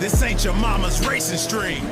This ain't your mama's racing stream.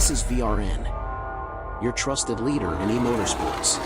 This is VRN, your trusted leader in e-motorsports.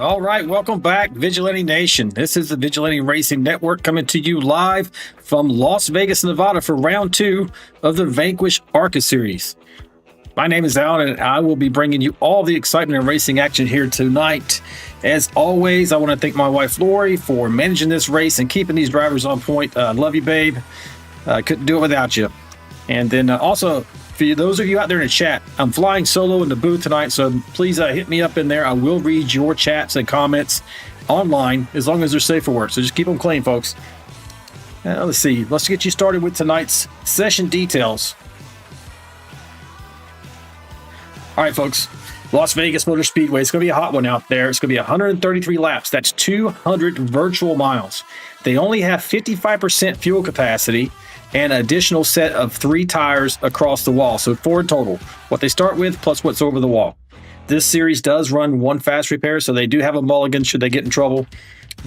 All right, welcome back, Vigilante Nation. This is the Vigilante Racing Network coming to you live from Las Vegas, Nevada for round 2 of the Vanquish ARCA series. My name is Alan, and I will be bringing you all the excitement and racing action here tonight. As always, I want to thank my wife, Lori, for managing this race and keeping these drivers on point. Love you, babe. Couldn't do it without you. And then also, for those of you out there in the chat, I'm flying solo in the booth tonight, so please hit me up in there. I will read your chats and comments online as long as they're safe for work. So just keep them clean, folks. Let's see. Let's get you started with tonight's session details. All right, folks. Las Vegas Motor Speedway. It's going to be a hot one out there. It's going to be 133 laps. That's 200 virtual miles. They only have 55% fuel capacity and an additional set of 3 tires across the wall. So 4 total. What they start with plus what's over the wall. This series does run 1 fast repair, so they do have a mulligan should they get in trouble.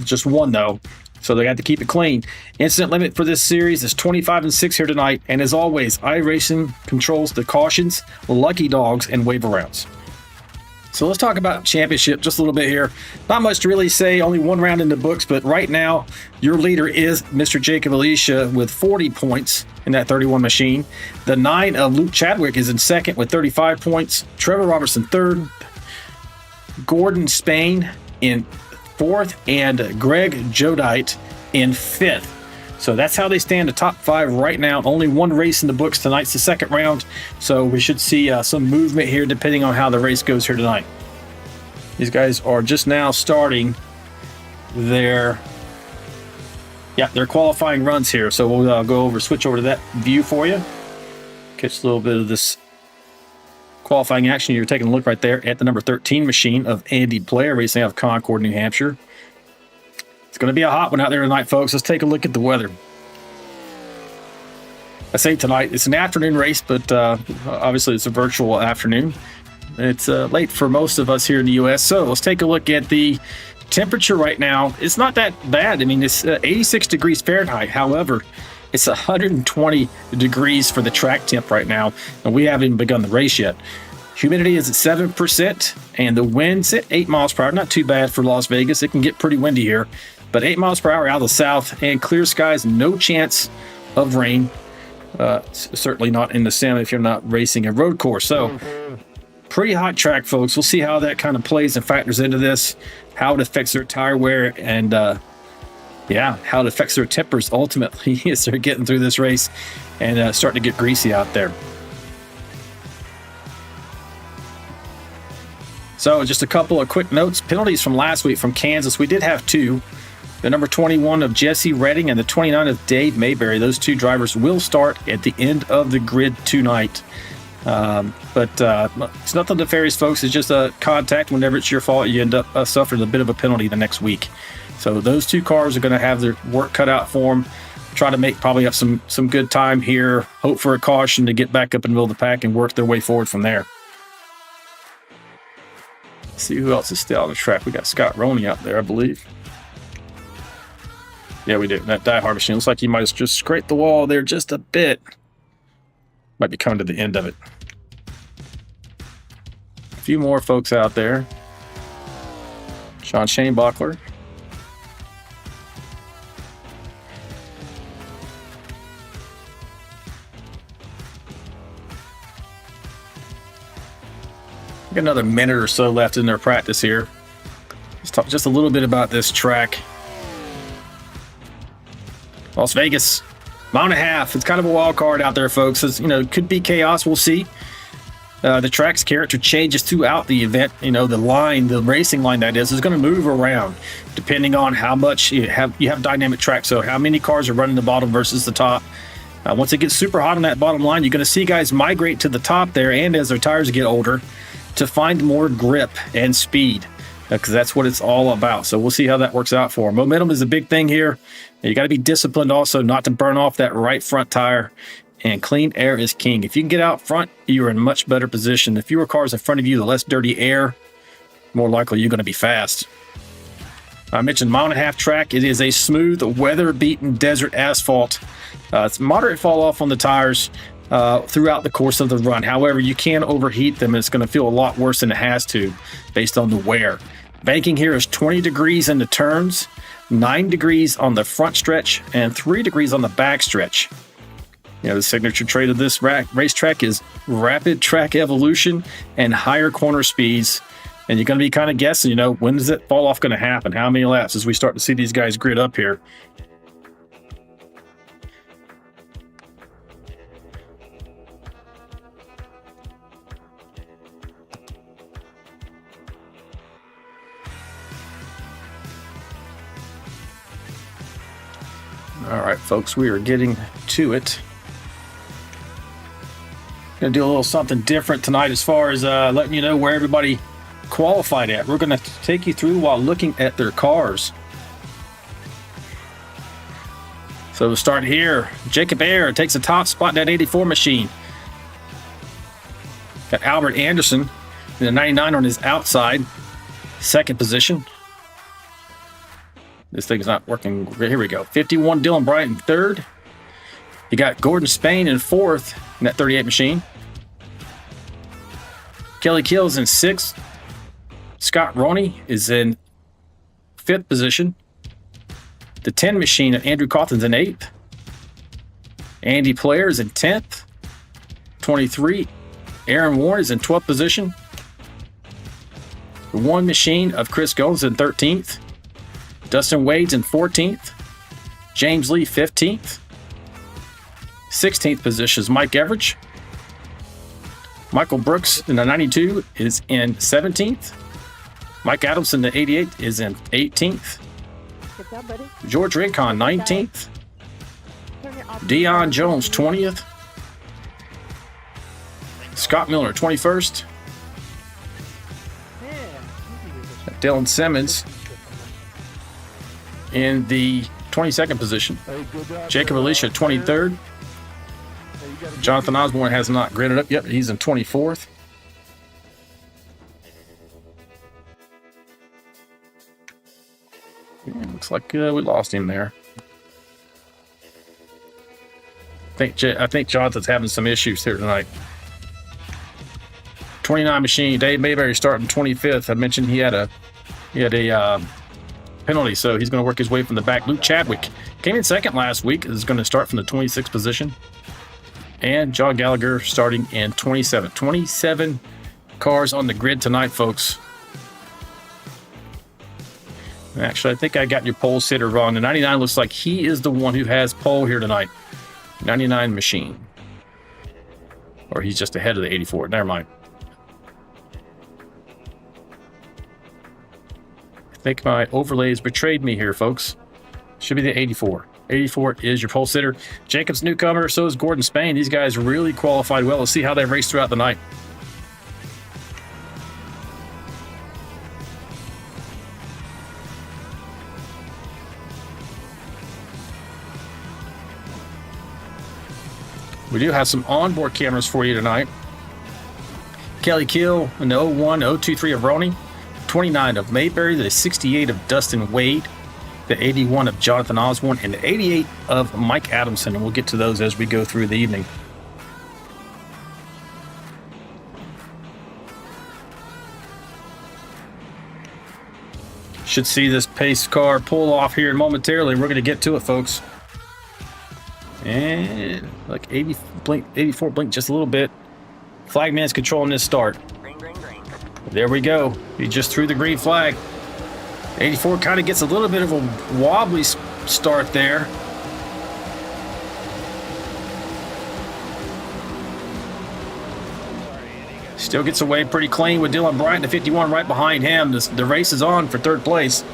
Just 1, though. So they got to keep it clean. Incident limit for this series is 25 and 6 here tonight. And as always, iRacing controls the cautions, lucky dogs, and waiver rounds. So let's talk about championship just a little bit here. Not much to really say, only 1 round in the books, but right now your leader is Mr. Jacob Alicia with 40 points in that 31 machine. The 9 of Luke Chadwick is in second with 35 points. Trevor Robertson third. Gordon Spain in fourth, and Greg Jodite in 5th. So that's how they stand, the top 5 right now. Only 1 race in the books. Tonight's the 2nd round, so we should see some movement here depending on how the race goes here tonight. These guys are just now starting their qualifying runs here. So we'll switch over to that view for you. Catch a little bit of this qualifying action. You're taking a look right there at the number 13 machine of Andy Blair, racing out of Concord, New Hampshire. It's going to be a hot one out there tonight, folks. Let's take a look at the weather. I say tonight, it's an afternoon race, but obviously it's a virtual afternoon. It's late for most of us here in the U.S., so let's take a look at the temperature right now. It's not that bad. I mean, it's 86 degrees Fahrenheit. However, it's 120 degrees for the track temp right now, and we haven't even begun the race yet. Humidity is at 7%, and the wind's at 8 miles per hour. Not too bad for Las Vegas. It can get pretty windy here, but 8 miles per hour out of the south, and clear skies, no chance of rain. Certainly not in the sim if you're not racing a road course. So, pretty hot track, folks. We'll see how that kind of plays and factors into this, how it affects their tire wear, and how it affects their tempers ultimately as they're getting through this race and starting to get greasy out there. So just a couple of quick notes. Penalties from last week from Kansas. We did have 2. The number 21 of Jesse Redding and the 29 of Dave Mayberry. Those 2 drivers will start at the end of the grid tonight. But it's nothing nefarious, folks. It's just a contact. Whenever it's your fault, you end up suffering a bit of a penalty the next week. So those 2 cars are going to have their work cut out for them. Try to make probably up some good time here. Hope for a caution to get back up in the middle of the pack and work their way forward from there. Let's see who else is still on the track. We got Scott Roney out there, I believe. Yeah, we do. That diehard machine looks like he might have just scraped the wall there just a bit. Might be coming to the end of it. A few more folks out there. Shane Buckler. Got another minute or so left in their practice here. Let's talk just a little bit about this track. Las Vegas, mile and a half. It's kind of a wild card out there, folks. It's, it could be chaos. We'll see. The track's character changes throughout the event. The racing line that is going to move around depending on how much you have dynamic track. So how many cars are running the bottom versus the top. Once it gets super hot on that bottom line, you're going to see guys migrate to the top there, and as their tires get older, to find more grip and speed, because that's what it's all about. So we'll see how that works out for them. Momentum is a big thing here. You got to be disciplined also not to burn off that right front tire, and clean air is king. If you can get out front, you're in much better position. The fewer cars in front of you, the less dirty air, more likely you're going to be fast. I mentioned mile and a half track. It is a smooth, weather-beaten desert asphalt. It's moderate fall off on the tires throughout the course of the run. However, you can overheat them, and it's going to feel a lot worse than it has to based on the wear. Banking here is 20 degrees in the turns, 9 degrees on the front stretch, and 3 degrees on the back stretch. You know, the signature trait of this racetrack is rapid track evolution and higher corner speeds. And you're going to be kind of guessing, you know, when is that fall off going to happen? How many laps as we start to see these guys grid up here? All right, folks, we are getting to it. Going to do a little something different tonight as far as letting you know where everybody qualified at. We're going to take you through while looking at their cars. So we'll start here. Jacob Ayer takes the top spot in that 84 machine. Got Albert Anderson in the 99 on his outside, second position. This thing's not working. Here we go. 51, Dylan Bryant in third. You got Gordon Spain in fourth in that 38 machine. Kelly Kills in sixth. Scott Roney is in fifth position. The 10 machine of Andrew Cawthon's in eighth. Andy Player is in 10th. 23. Aaron Warren is in 12th position. The 1 machine of Chris Gomes in 13th. Dustin Wade's in 14th. James Lee 15th. 16th position is Mike Everidge. Michael Brooks in the 92 is in 17th. Mike Adamson, the 88, is in 18th. Good job, buddy. George Rincon, 19th. Deion Jones, 20th. Scott Miller, 21st. Dylan Simmons in the 22nd position. Jacob Alicia, 23rd. Jonathan Osborne has not gridded up yet. He's in 24th. Yeah, looks like we lost him there. I think Jonathan's having some issues here tonight. 29 machine, Dave Mayberry starting 25th. I mentioned he had a penalty, so he's going to work his way from the back. Luke Chadwick came in second last week. Is going to start from the 26th position. And John Gallagher starting in 27. 27 cars on the grid tonight, folks. Actually, I think I got your pole sitter wrong. The 99 looks like he is the one who has pole here tonight. 99 machine. Or he's just ahead of the 84. Never mind. I think my overlays betrayed me here, folks. Should be the 84. 84 is your pole sitter. Jacob's newcomer, so is Gordon Spain. These guys really qualified well. Let's see how they race throughout the night. We do have some onboard cameras for you tonight. Kelly Kill in the 01, 023 of Roney, 29 of Mayberry, the 68 of Dustin Wade, the 81 of Jonathan Osborne, and the 88 of Mike Adamson. And we'll get to those as we go through the evening. Should see this pace car pull off here momentarily. We're going to get to it, folks. And like 84 blink just a little bit. Flagman's controlling this start. There we go. He just threw the green flag. 84 kind of gets a little bit of a wobbly start there. Still gets away pretty clean with Dylan Bryant, the 51 right behind him. The race is on for third place.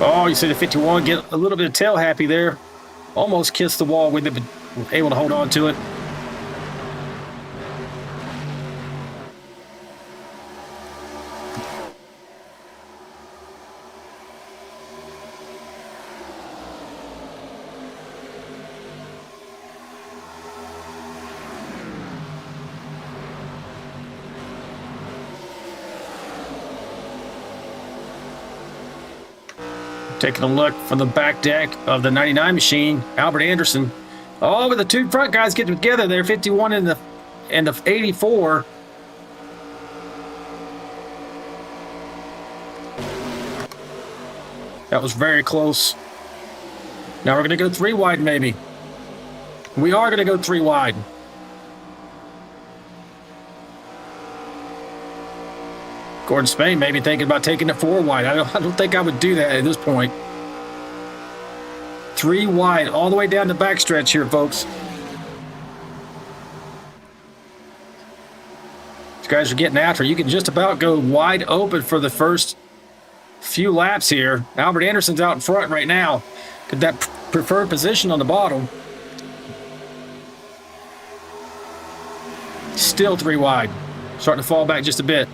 Oh, you see the 51 get a little bit of tail happy there. Almost kissed the wall with it, but able to hold on to it. Taking a look from the back deck of the 99 machine, Albert Anderson. Oh, but the two front guys get together there, 51 and the 84. That was very close. Now we're going to go 3 wide, maybe. We are going to go 3 wide. Gordon Spain maybe thinking about taking it 4 wide. I don't think I would do that at this point. 3 wide all the way down the backstretch here, folks. These guys are getting after. You can just about go wide open for the first few laps here. Albert Anderson's out in front right now. Got that preferred position on the bottom. Still 3 wide. Starting to fall back just a bit.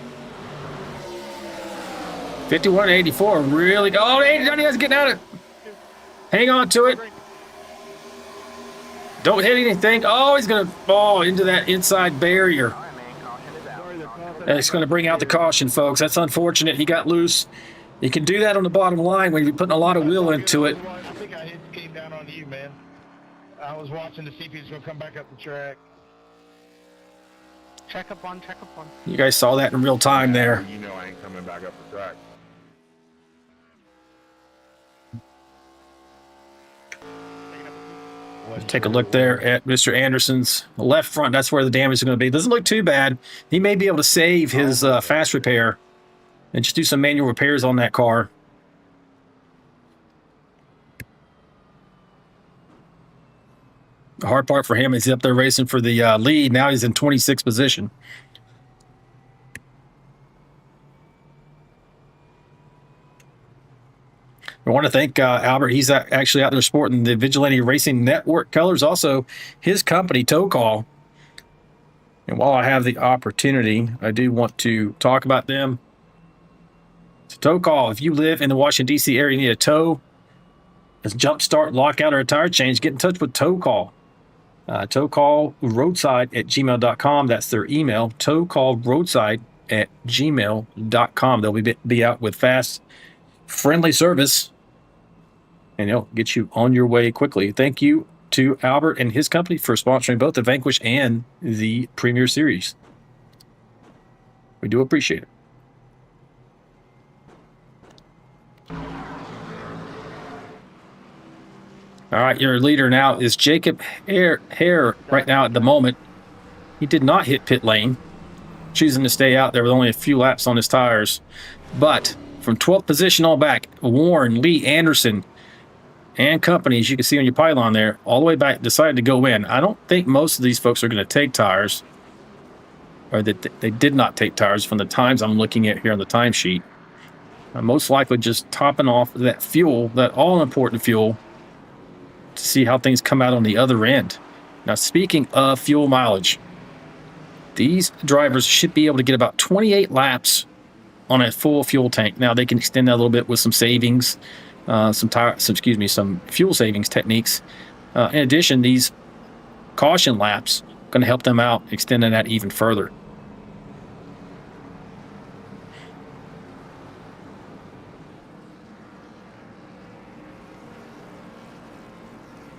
51 and 84 really. Oh, 89 is getting at it. Hang on to it. Don't hit anything. Oh, he's going to fall into that inside barrier. It's going to bring out the caution, folks. That's unfortunate. He got loose. You can do that on the bottom line when you're putting a lot of wheel into it. I think I came down on you, man. I was watching to see if he was going to come back up the track. Check up one. You guys saw that in real time there. You know I ain't coming back up the track. Let's take a look there at Mr. Anderson's left front. That's where the damage is going to be. Doesn't look too bad. He may be able to save his fast repair and just do some manual repairs on that car. The hard part for him is he's up there racing for the lead. Now he's in 26th position. I want to thank Albert. He's actually out there sporting the Vigilante Racing Network colors. Also, his company, Tow Call. And while I have the opportunity, I do want to talk about them. So Tow Call, if you live in the Washington, D.C. area, you need a tow, a jump start, lockout, or a tire change, get in touch with Tow Call. towcallroadside@gmail.com. That's their email, towcallroadside@gmail.com. They'll be out with fast, friendly service, and they'll get you on your way quickly. Thank you to Albert and his company for sponsoring both the Vanquish and the Premiere Series. We do appreciate it. All right, your leader now is Jacob Hare right now at the moment. He did not hit pit lane, choosing to stay out there with only a few laps on his tires. But from 12th position on back, Warren, Lee, Anderson, and company, as you can see on your pylon there, all the way back, decided to go in. I don't think most of these folks are going to take tires, or that they did not take tires from the times I'm looking at here on the timesheet. Most likely just topping off that fuel, that all-important fuel, to see how things come out on the other end. Now, speaking of fuel mileage, these drivers should be able to get about 28 laps on a full fuel tank. Now, they can extend that a little bit with some savings, some fuel savings techniques. In addition, these caution laps are going to help them out, extending that even further.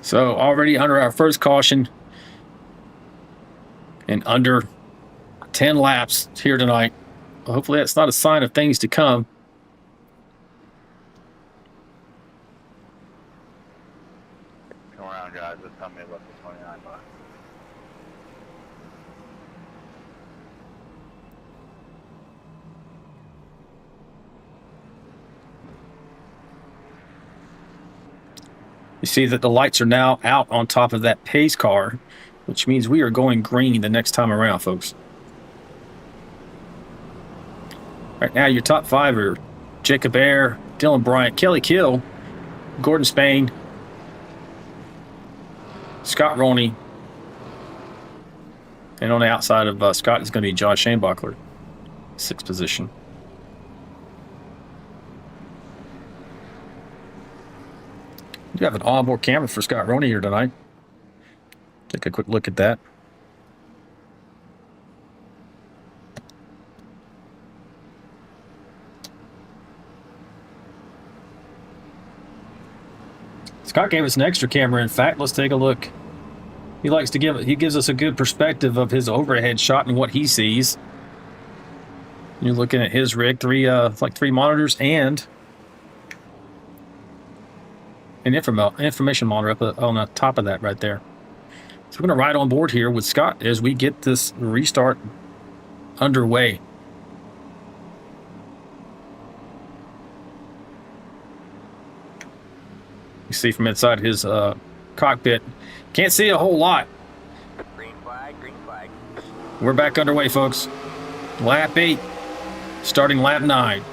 So already under our first caution and under 10 laps here tonight. Hopefully that's not a sign of things to come. Come around, guys. Just tell me about the 29 bucks. You see that the lights are now out on top of that pace car, which means we are going green the next time around, folks. Right now, your top 5 are Jacob Air, Dylan Bryant, Kelly Kill, Gordon Spain, Scott Roney, and on the outside of Scott is going to be Josh Shanebuckler, 6th position. You have an onboard camera for Scott Roney here tonight. Take a quick look at that. Scott gave us an extra camera. In fact, let's take a look. He gives us a good perspective of his overhead shot and what he sees. You're looking at his rig, three monitors and an information monitor up on the top of that right there. So we're going to ride on board here with Scott as we get this restart underway. You see from inside his cockpit, can't see a whole lot. Green flag, green flag. We're back underway, folks. Lap 8, starting lap 9.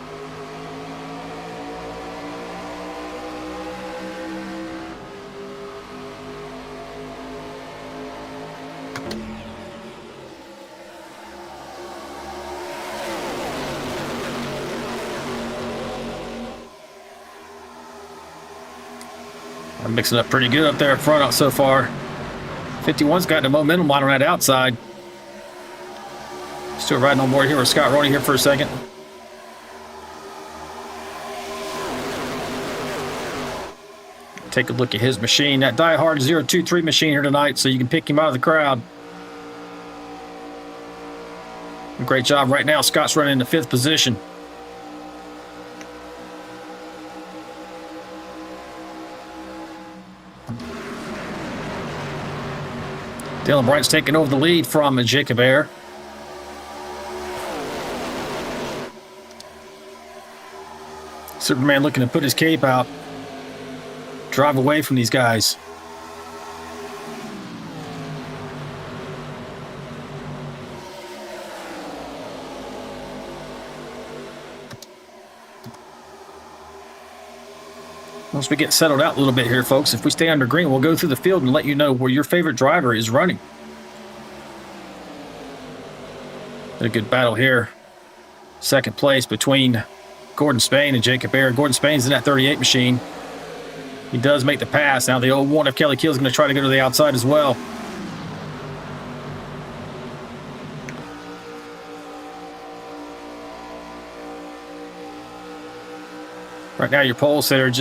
I'm mixing up pretty good up there up front so far. 51's got the momentum line on that outside. Still riding on board here with Scott Roney here for a second. Take a look at his machine. That Die-Hard 023 machine here tonight, so you can pick him out of the crowd. Great job right now. Scott's running in the 5th position. Dylan Bright's taking over the lead from Jacob Air. Superman looking to put his cape out. Drive away from these guys. Once we get settled out a little bit here, folks, if we stay under green, we'll go through the field and let you know where your favorite driver is running. A good battle here. 2nd place between Gordon Spain and Jacob Air. Gordon Spain's in that 38 machine. He does make the pass. Now the old one of Kelly Keel's going to try to go to the outside as well. Right now your pole sitter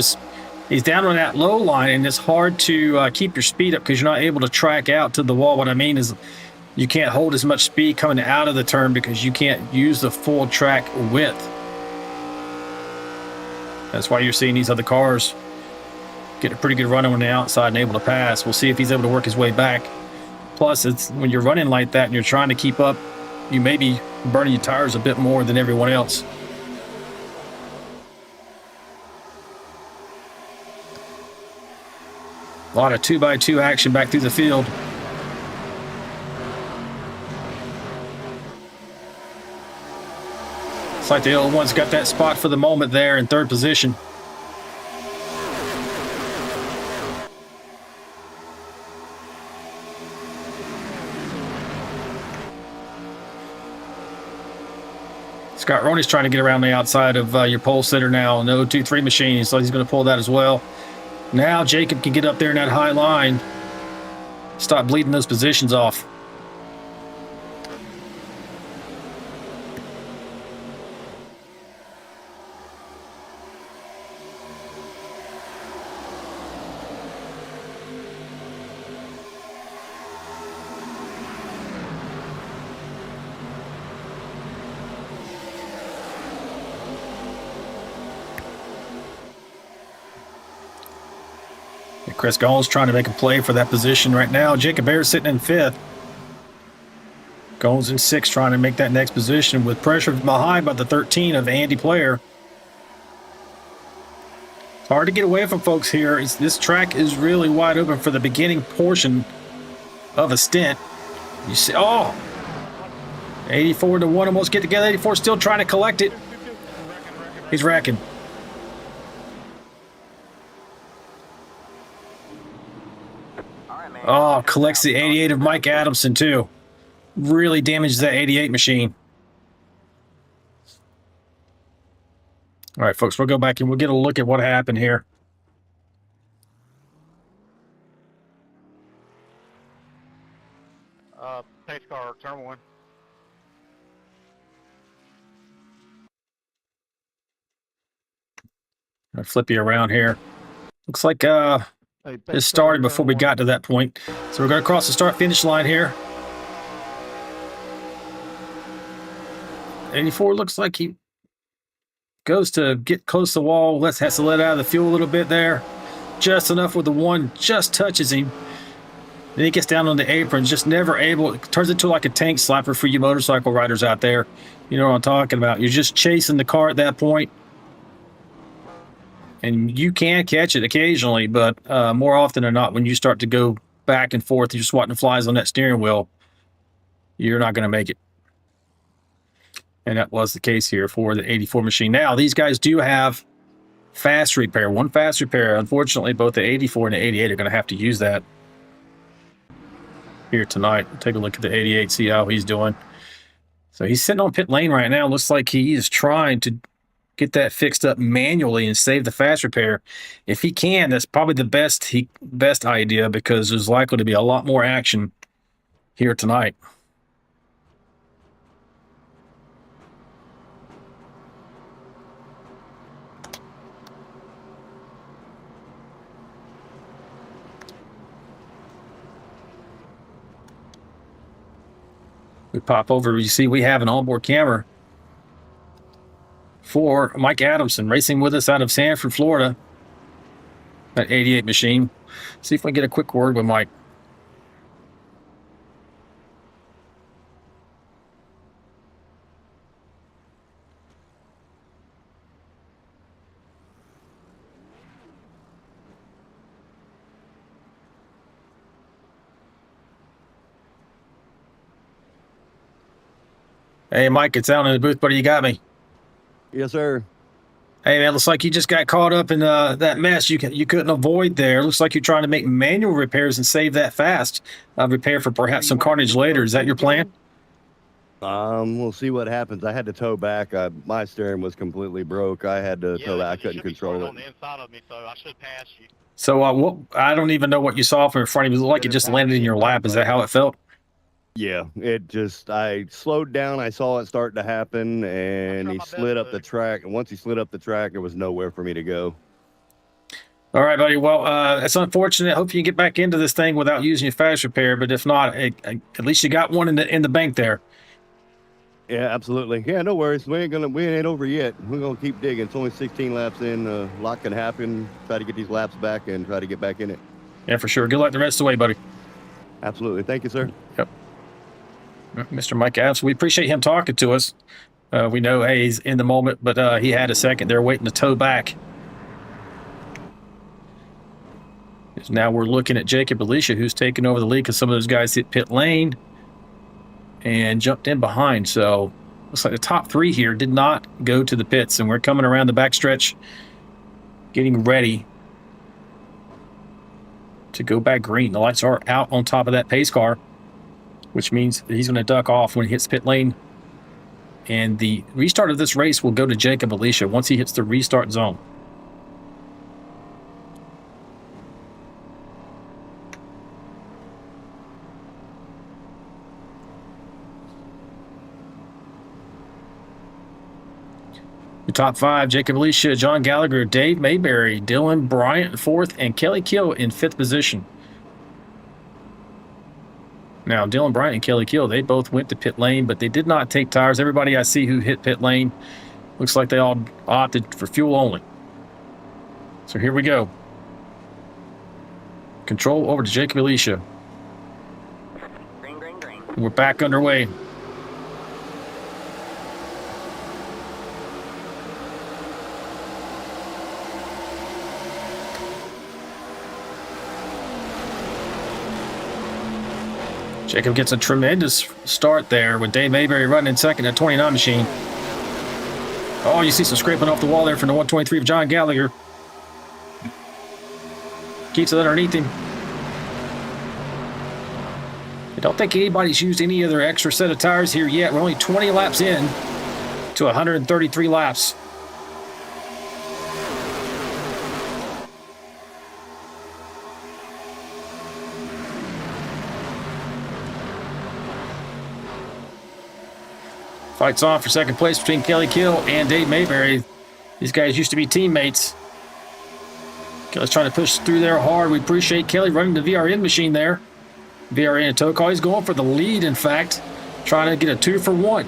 he's down on that low line, and it's hard to keep your speed up because you're not able to track out to the wall. What I mean is you can't hold as much speed coming out of the turn because you can't use the full track width. That's why you're seeing these other cars get a pretty good run on the outside and able to pass. We'll see if he's able to work his way back. Plus, it's when you're running like that and you're trying to keep up, you may be burning your tires a bit more than everyone else. A lot of 2x2 action back through the field. It's like the old one's got that spot for the moment there in 3rd position. Scott Roney's trying to get around the outside of your pole sitter now. No 2-3 machine, so he's going to pull that as well. Now Jacob can get up there in that high line. Stop bleeding those positions off. Chris Gall's trying to make a play for that position right now. Jacob Air sitting in 5th. Gall's in 6th trying to make that next position with pressure behind by the 13 of Andy Player. It's hard to get away from folks here. This track is really wide open for the beginning portion of a stint. You see, 84 to 1 almost get together. 84 still trying to collect it. He's racking. Oh, collects the 88 of Mike Adamson, too. Really damages that 88 machine. All right, folks, we'll go back and we'll get a look at what happened here. Pace car, turn 1. I'll flip you around here. Looks like It started before we got to that point. So we're going to cross the start-finish line here. 84 looks like he goes to get close to the wall. Has to let out of the fuel a little bit there. Just enough with the one, just touches him. Then he gets down on the apron, just never able. It turns into like a tank slapper for you motorcycle riders out there. You know what I'm talking about. You're just chasing the car at that point. And you can catch it occasionally, but more often than not, when you start to go back and forth, you're swatting flies on that steering wheel, you're not going to make it. And that was the case here for the 84 machine. Now, these guys do have fast repair. One fast repair. Unfortunately, both the 84 and the 88 are going to have to use that here tonight. Take a look at the 88, see how he's doing. So he's sitting on pit lane right now. Looks like he is trying to get that fixed up manually and save the fast repair. If he can, that's probably the best idea, because there's likely to be a lot more action here tonight. We pop over, you see we have an onboard camera for Mike Adamson, racing with us out of Sanford, Florida. That 88 machine. See if we can get a quick word with Mike. Hey, Mike, it's out in the booth, buddy. You got me? Yes, sir. Hey, man, looks like you just got caught up in that mess you couldn't avoid there. Looks like you're trying to make manual repairs and save that fast repair for perhaps some carnage later. Is that your plan? We'll see what happens. I had to tow back. My steering was completely broke. I had to tow back. I couldn't control it. On the inside of me, so I should pass you. So I don't even know what you saw from in front of you. It looked like it just landed in your lap. Is that how it felt? Yeah, I slowed down. I saw it start to happen, and he slid up the track. And once he slid up the track, there was nowhere for me to go. All right, buddy. Well, it's unfortunate. Hope you can get back into this thing without using your fast repair. But if not, at least you got one in the bank there. Yeah, absolutely. Yeah, no worries. We ain't over yet. We're gonna keep digging. It's only 16 laps in. A lot can happen. Try to get these laps back and try to get back in it. Yeah, for sure. Good luck the rest of the way, buddy. Absolutely. Thank you, sir. Yep. Mr. Mike Adams, we appreciate him talking to us. We know, hey, he's in the moment, but he had a second there waiting to tow back. Now we're looking at Jacob Alicia, who's taking over the lead because some of those guys hit pit lane and jumped in behind. So looks like the top three here did not go to the pits, and we're coming around the backstretch, getting ready to go back green. The lights are out on top of that pace car, which means he's going to duck off when he hits pit lane. And the restart of this race will go to Jacob Alicia once he hits the restart zone. The top five: Jacob Alicia, John Gallagher, Dave Mayberry, Dylan Bryant in fourth, and Kelly Kill in fifth position. Now, Dylan Bryant and Kelly Kill, they both went to pit lane, but they did not take tires. Everybody I see who hit pit lane, looks like they all opted for fuel only. So here we go. Control over to Jacob Alicia. Green, green, green. We're back underway. Jacob gets a tremendous start there with Dave Mayberry running in second at 29 machine. Oh, you see some scraping off the wall there from the 123 of John Gallagher. Keeps it underneath him. I don't think anybody's used any other extra set of tires here yet. We're only 20 laps in to 133 laps. Fights on for second place between Kelly Kill and Dave Mayberry. These guys used to be teammates. Kelly's trying to push through there hard. We appreciate Kelly running the VRN machine there. VRN and tow car. He's going for the lead, in fact, trying to get a 2-for-1.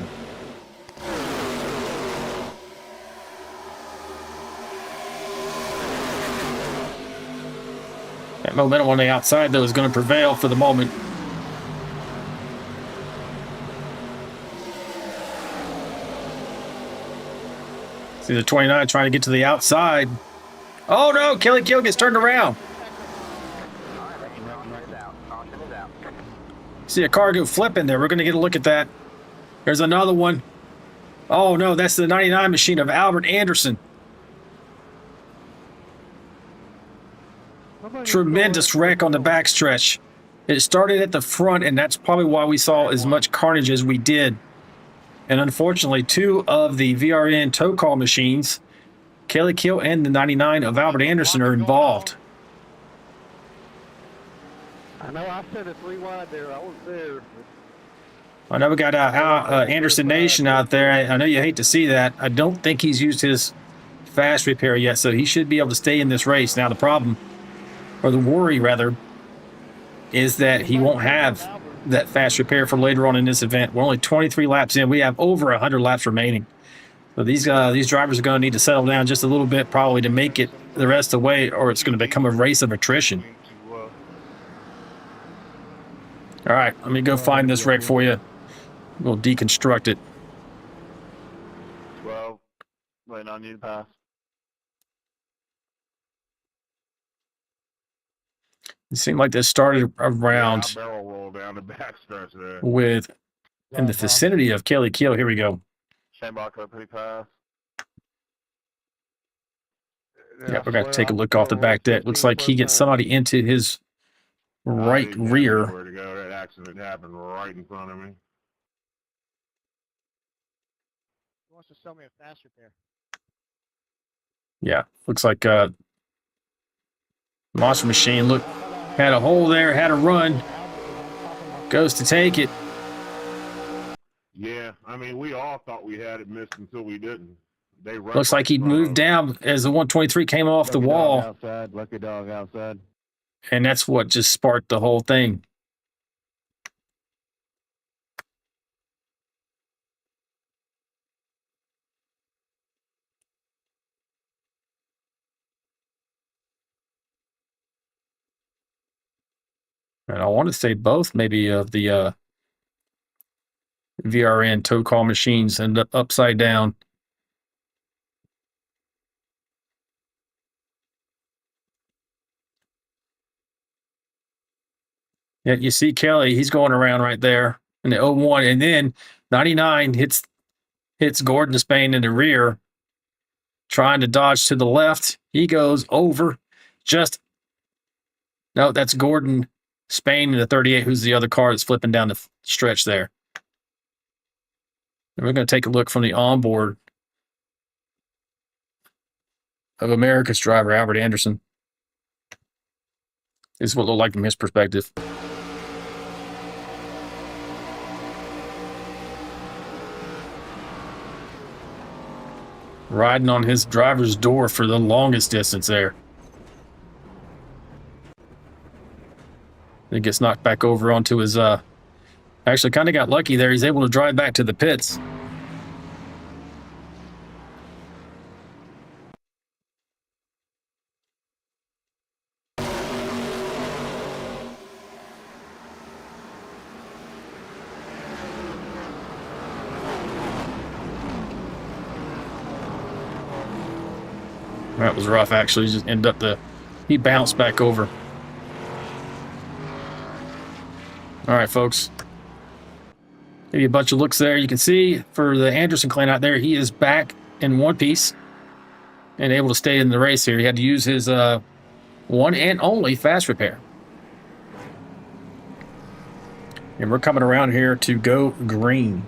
That momentum on the outside, though, is going to prevail for the moment. See the 29 trying to get to the outside. Oh no, Kelly Kill gets turned around. See a car go flipping there. We're going to get a look at that. There's another one. Oh no, that's the 99 machine of Albert Anderson. Tremendous wreck on the backstretch. It started at the front, and that's probably why we saw as much carnage as we did. And unfortunately, 2 of the VRN tow call machines, Kelly Kill and the 99 of Albert Anderson, are involved. I know I said it 3 wide there. I was there. I know we got Anderson Nation out there. I know you hate to see that. I don't think he's used his fast repair yet, so he should be able to stay in this race. Now the problem, or the worry rather, is that he won't have that fast repair for later on in this event. We're only 23 laps in. We have over 100 laps remaining. So these drivers are going to need to settle down just a little bit probably to make it the rest of the way, or it's going to become a race of attrition. All right, let me go find this wreck for you. We'll deconstruct it. 12. Waiting on you to pass. It seemed like this started around Barrel roll down the backstretch there. with in the vicinity of Kelly Kill. Here we go. Shambach up, pretty pass. Yeah, we're going to take a look off the back deck. Looks like he gets somebody into his right rear. Where to go? That accident happened right in front of me. He wants to sell me a fast repair. Yeah, looks like Monster Machine, look, had a hole there, had a run. Goes to take it. Yeah, I mean, we all thought we had it missed until we didn't. They Looks like he moved down as the 123 came off the wall. Outside, lucky dog outside. And that's what just sparked the whole thing. And I want to say both maybe of the VRN tow call machines end up upside down. Yeah, you see Kelly, he's going around right there in the 01, and then 99 hits Gordon Spain in the rear, trying to dodge to the left. He goes over no, that's Gordon Spain in the 38, who's the other car that's flipping down the stretch there. And we're going to take a look from the onboard of America's driver, Albert Anderson. This is what it looked like from his perspective. Riding on his driver's door for the longest distance there. He gets knocked back over onto his, actually kind of got lucky there. He's able to drive back to the pits. That was rough, actually. He just ended up he bounced back over. All right, folks. Give you a bunch of looks there. You can see for the Anderson clan out there, he is back in one piece and able to stay in the race here. He had to use his one and only fast repair. And we're coming around here to go green.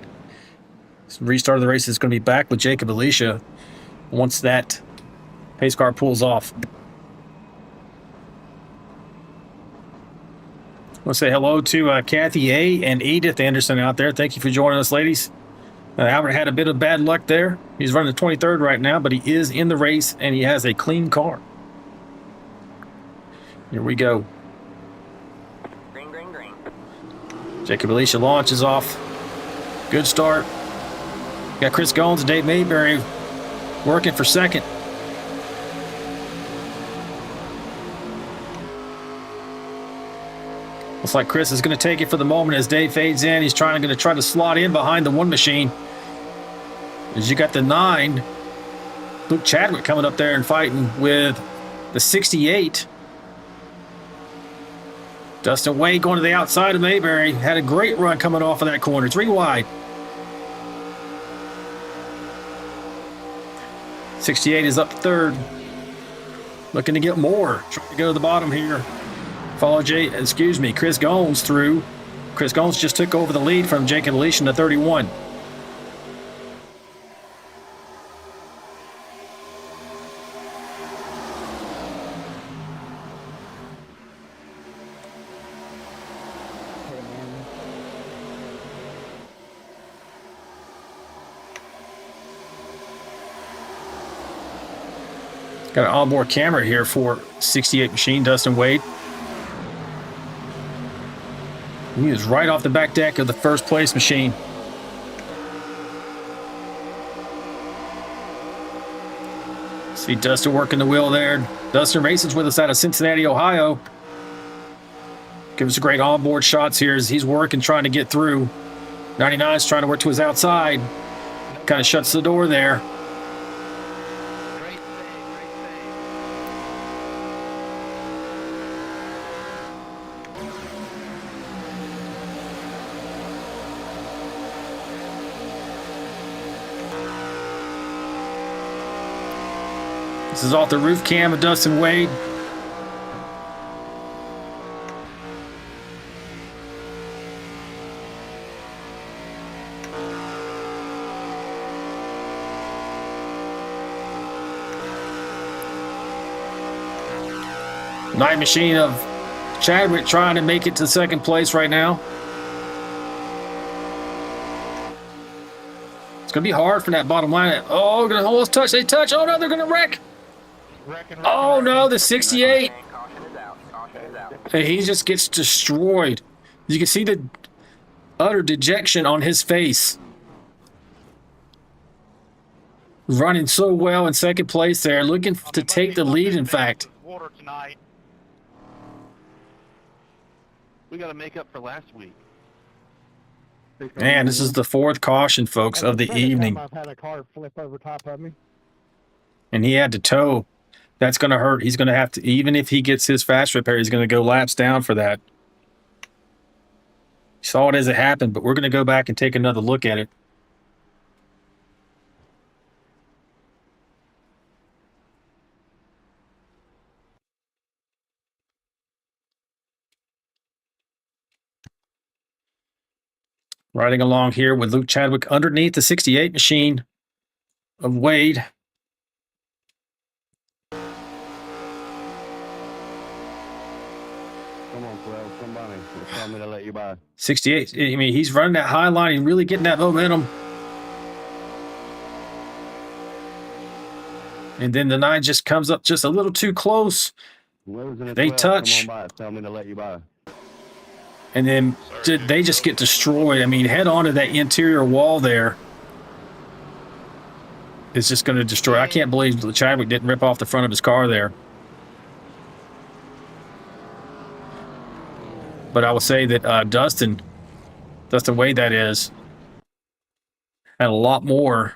So restart of the race is going to be back with Jacob Alicia once that pace car pulls off. I want to say hello to Kathy A. and Edith Anderson out there. Thank you for joining us, ladies. Albert had a bit of bad luck there. He's running the 23rd right now, but he is in the race, and he has a clean car. Here we go. Green, green, green. Jacob Alicia launches off. Good start. Got Chris Goins and Dave Mayberry working for second. Looks like Chris is going to take it for the moment as Dave fades in. He's going to try to slot in behind the 1 machine. As you got the 9, Luke Chadwick coming up there and fighting with the 68. Dustin Wade going to the outside of Mayberry. Had a great run coming off of that corner. 3 wide. 68 is up third. Looking to get more. Trying to go to the bottom here. Chris Goins through. Chris Goins just took over the lead from Jacob Alicia to 31. Got an onboard camera here for 68 machine, Dustin Wade. He is right off the back deck of the first place machine. See Dustin working the wheel there. Dustin Mason's with us out of Cincinnati, Ohio. Gives us great onboard shots here as he's working, trying to get through. 99 is trying to work to his outside. Kind of shuts the door there. This is off the roof cam of Dustin Wade. Night machine of Chadwick trying to make it to second place right now. It's going to be hard from that bottom line. Oh, going to almost touch. They touch. Oh, no, they're going to wreck. Oh no, the 68. Caution is out. Caution is out. And he just gets destroyed. You can see the utter dejection on his face. Running so well in second place there, looking to take the lead, in fact. Water tonight. We got to make up for last week. Man, this is the 4th caution, folks, of the evening. I've had a car flip over top of me. And he had to tow. That's going to hurt. He's going to have to, even if he gets his fast repair, he's going to go laps down for that. Saw it as it happened, but we're going to go back and take another look at it. Riding along here with Luke Chadwick underneath the 68 machine of Wade. Come on, 12. Somebody tell me to let you by. 68. I mean, he's running that high line. He's really getting that momentum. And then the 9 just comes up just a little too close. They touch. Come on by. Tell me to let you by. And then they just get destroyed. I mean, head on to that interior wall there. It's just going to destroy. I can't believe Chadwick didn't rip off the front of his car there. But I will say that Dustin Wade, that is, had a lot more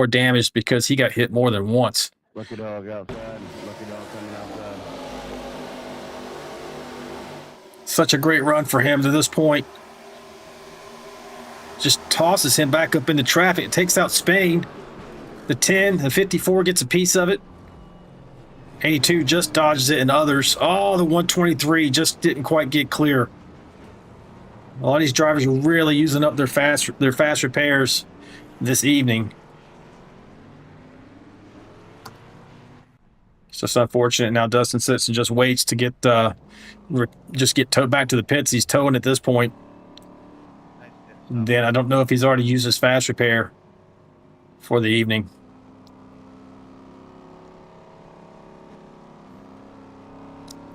damage because he got hit more than once. Lucky dog outside. Lucky dog coming outside. Such a great run for him to this point. Just tosses him back up into traffic. It takes out Spain. The 10, the 54 gets a piece of it. 82 just dodges it, and others. Oh, the 123 just didn't quite get clear. A lot of these drivers are really using up their fast repairs this evening. It's just unfortunate. Now Dustin sits and just waits to get towed back to the pits. He's towing at this point. Then I don't know if he's already used his fast repair for the evening.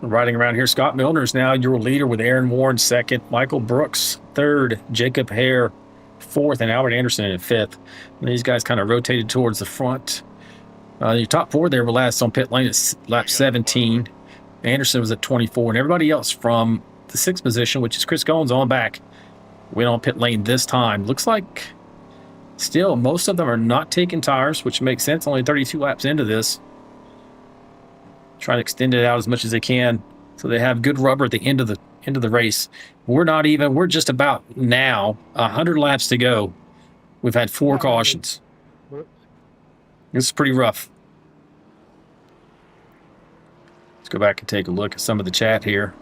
Riding around here, Scott Milner is now your leader with Aaron Warren second, Michael Brooks third, Jacob Hare fourth, and Albert Anderson in fifth. And these guys kind of rotated towards the front. Your top four there were last on pit lane at lap 17. Anderson was at 24, and everybody else from the sixth position, which is Chris Goins, on back, went on pit lane this time. Looks like still most of them are not taking tires, which makes sense. Only 32 laps into this. Trying to extend it out as much as they can so they have good rubber at the end of the race. We're just about now 100 laps to go. We've had 4 cautions. This is pretty rough. Let's go back and take a look at some of the chat here.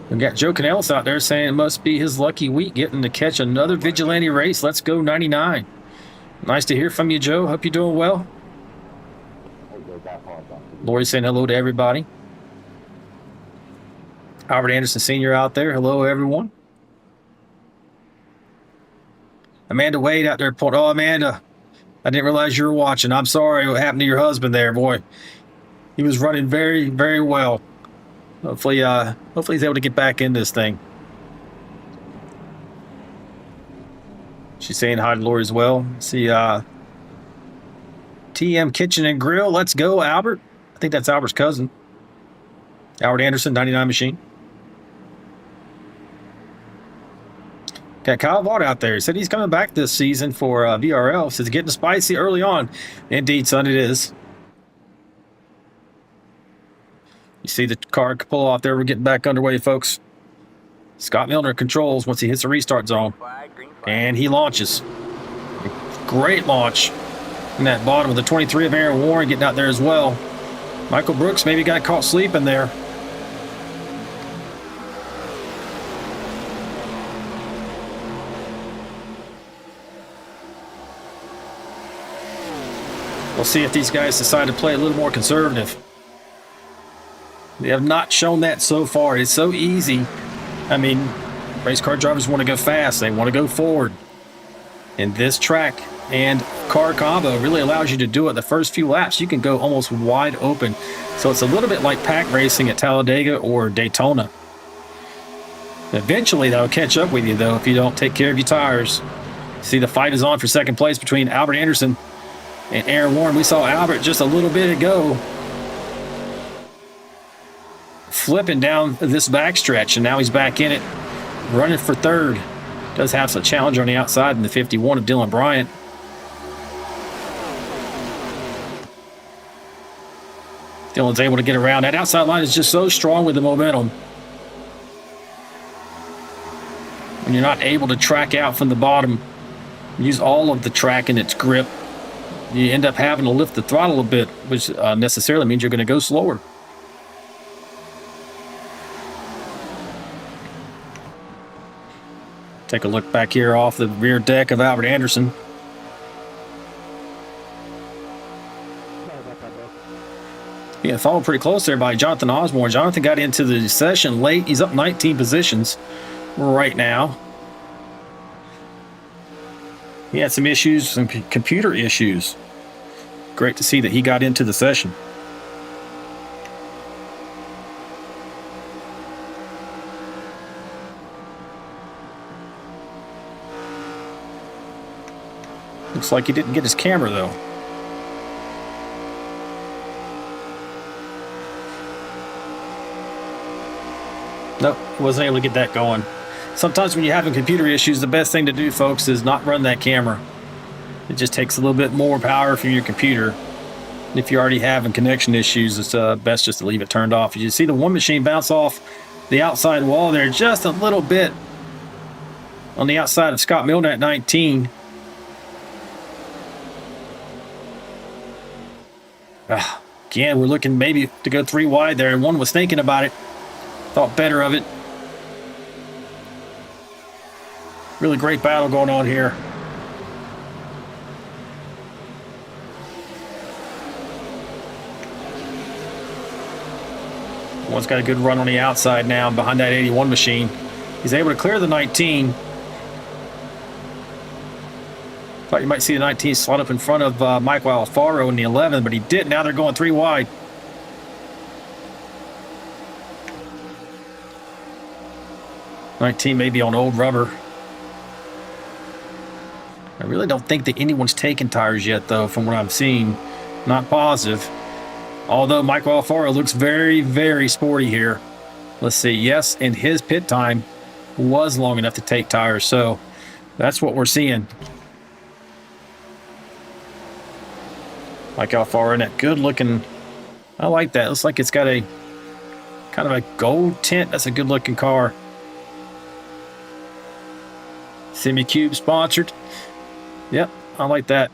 We got Joe Canellis out there saying it must be his lucky week getting to catch another Vigilante race. Let's go 99. Nice to hear from you, Joe. Hope you're doing well. Lori saying hello to everybody. Albert Anderson Sr. out there. Hello, everyone. Amanda Wade out there. Oh, Amanda, I didn't realize you were watching. I'm sorry what happened to your husband there, boy. He was running very, very well. Hopefully he's able to get back in this thing. She's saying hi to Lori as well. See, TM Kitchen and Grill. Let's go, Albert. I think that's Albert's cousin. Albert Anderson, 99 machine. Got Kyle Vaught out there. He said he's coming back this season for VRL. Says getting spicy early on. Indeed, son, it is. You see the car pull off there. We're getting back underway, folks. Scott Milner controls once he hits the restart zone. And he launches. Great launch. In that bottom of the 23 of Aaron Warren getting out there as well. Michael Brooks maybe got caught sleeping there. We'll see if these guys decide to play a little more conservative. They have not shown that so far. It's so easy. I mean, race car drivers want to go fast. They want to go forward. And this track and car combo really allows you to do it. The first few laps, you can go almost wide open. So it's a little bit like pack racing at Talladega or Daytona. Eventually, that'll catch up with you, though, if you don't take care of your tires. See, the fight is on for second place between Albert Anderson and Aaron Warren. We saw Albert just a little bit ago flipping down this backstretch, and now he's back in it, running for third. Does have some challenger on the outside in the 51 of Dylan Bryant. Dylan's able to get around. That outside line is just so strong with the momentum. When you're not able to track out from the bottom, use all of the track in its grip, you end up having to lift the throttle a bit, which necessarily means you're going to go slower. Take a look back here off the rear deck of Albert Anderson. Yeah, followed pretty close there by Jonathan Osborne. Jonathan got into the session late. He's up 19 positions right now. He had some issues, some computer issues. Great to see that he got into the session. Looks like he didn't get his camera, though. Nope, wasn't able to get that going. Sometimes when you're having computer issues, the best thing to do, folks, is not run that camera. It just takes a little bit more power from your computer. And if you're already having connection issues, it's best just to leave it turned off. You see the one machine bounce off the outside wall there just a little bit on the outside of Scott Milner at 19. Again, we're looking maybe to go 3 wide there, and one was thinking about it. Thought better of it. Really great battle going on here. One's got a good run on the outside now behind that 81 machine. He's able to clear the 19. Thought you might see the 19 slot up in front of Michael Alfaro in the 11, but he didn't. Now they're going 3 wide. '19 may be on old rubber. I really don't think that anyone's taken tires yet, though, from what I'm seeing. Not positive. Although Michael Alfaro looks very, very sporty here. Let's see. Yes, and his pit time was long enough to take tires, so that's what we're seeing. Mike Alfaro in that good looking, I like that. Looks like it's got a kind of a gold tint. That's a good looking car. Semi-Cube sponsored. Yep, I like that.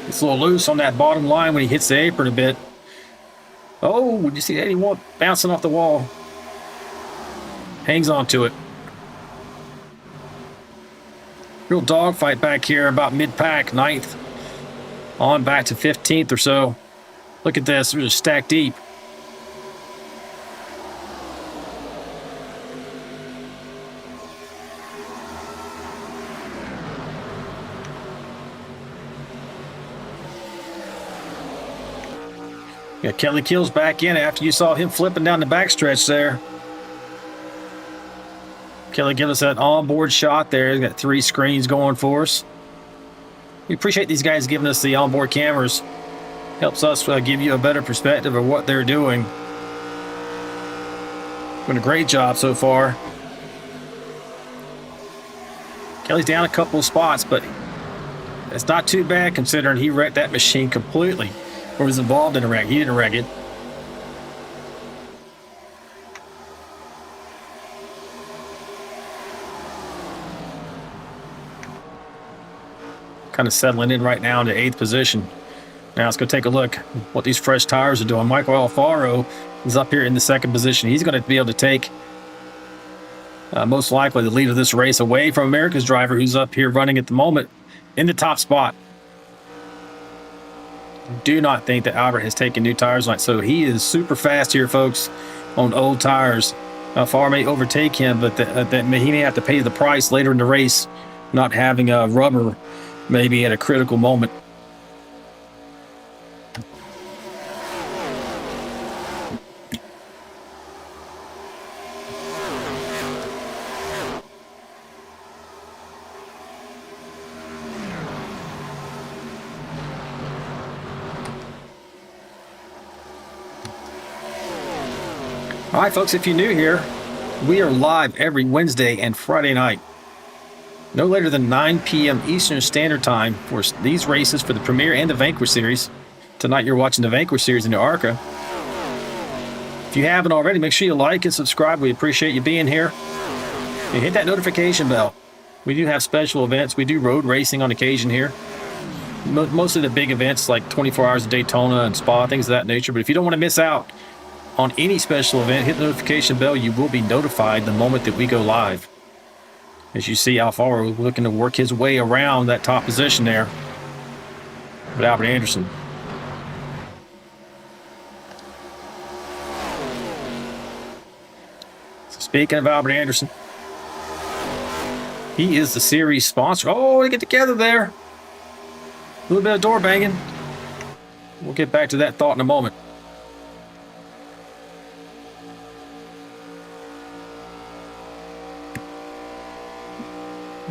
It's a little loose on that bottom line when he hits the apron a bit. Oh, did you see that? He went bouncing off the wall. Hangs on to it. Real dogfight back here about mid-pack, 9th. On back to 15th or so. Look at this, we're just stacked deep. Yeah, Kelly Kills back in after you saw him flipping down the backstretch there. Kelly give us that onboard shot there. He's got 3 screens going for us. We appreciate these guys giving us the onboard cameras. Helps us give you a better perspective of what they're doing. Doing a great job so far. Kelly's down a couple of spots, but it's not too bad considering he wrecked that machine completely. Or was involved in a wreck. He didn't wreck it. Kind of settling in right now into 8th position. Now let's go take a look what these fresh tires are doing. Michael Alfaro is up here in the 2nd position. He's going to be able to take most likely the lead of this race away from America's driver, who's up here running at the moment in the top spot. Do not think that Albert has taken new tires tonight, so he is super fast here, folks, on old tires. Alfaro may overtake him, but he may have to pay the price later in the race, not having a rubber maybe at a critical moment. All right, folks, if you're new here, we are live every Wednesday and Friday night, no later than 9 p.m. Eastern Standard Time for these races for the Premiere and the Vanquish Series. Tonight you're watching the Vanquish Series in the ARCA. If you haven't already, make sure you like and subscribe. We appreciate you being here. And hit that notification bell. We do have special events. We do road racing on occasion here. Most of the big events like 24 Hours of Daytona and Spa, things of that nature. But if you don't want to miss out on any special event, hit the notification bell. You will be notified the moment that we go live. As you see, Alfaro looking to work his way around that top position there with Albert Anderson. So speaking of Albert Anderson, he is the series sponsor. Oh, they get together there. A little bit of door banging. We'll get back to that thought in a moment.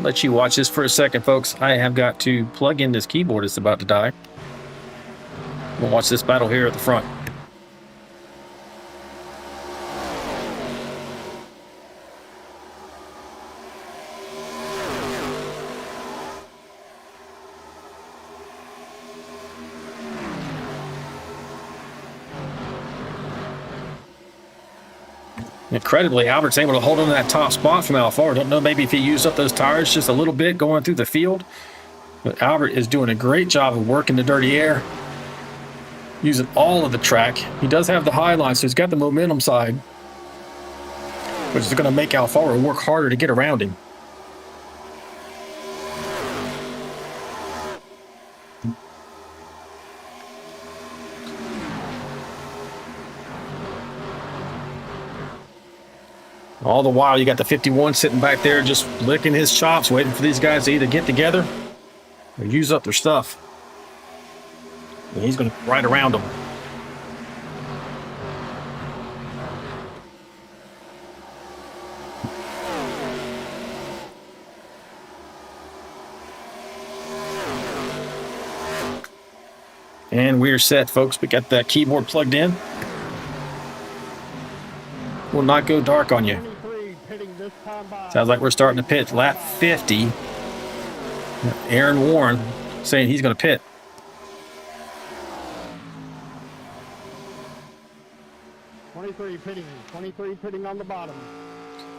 Let you watch this for a second, folks. I have got to plug in this keyboard. It's about to die. We'll watch this battle here at the front. Incredibly, Albert's able to hold on to that top spot from Alfaro. Don't know maybe if he used up those tires just a little bit going through the field. But Albert is doing a great job of working the dirty air, using all of the track. He does have the high line, so he's got the momentum side, which is going to make Alfaro work harder to get around him. All the while, you got the 51 sitting back there just licking his chops, waiting for these guys to either get together or use up their stuff. And he's going to ride around them. And we're set, folks. We got that keyboard plugged in. Will not go dark on you. Sounds like we're starting to pit lap 50. Aaron Warren saying he's going to pit. Twenty-three pitting on the bottom.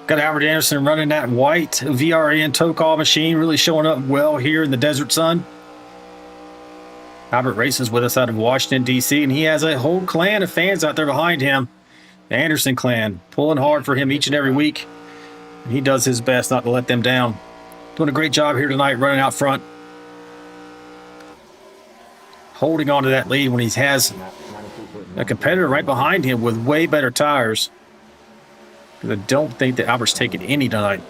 Got Albert Anderson running that white VRN tow call machine, really showing up well here in the desert sun. Albert races with us out of Washington, D.C., and he has a whole clan of fans out there behind him. The Anderson clan, pulling hard for him each and every week. And he does his best not to let them down. Doing a great job here tonight, running out front. Holding on to that lead when he has a competitor right behind him with way better tires. I don't think that Albert's taking any tonight.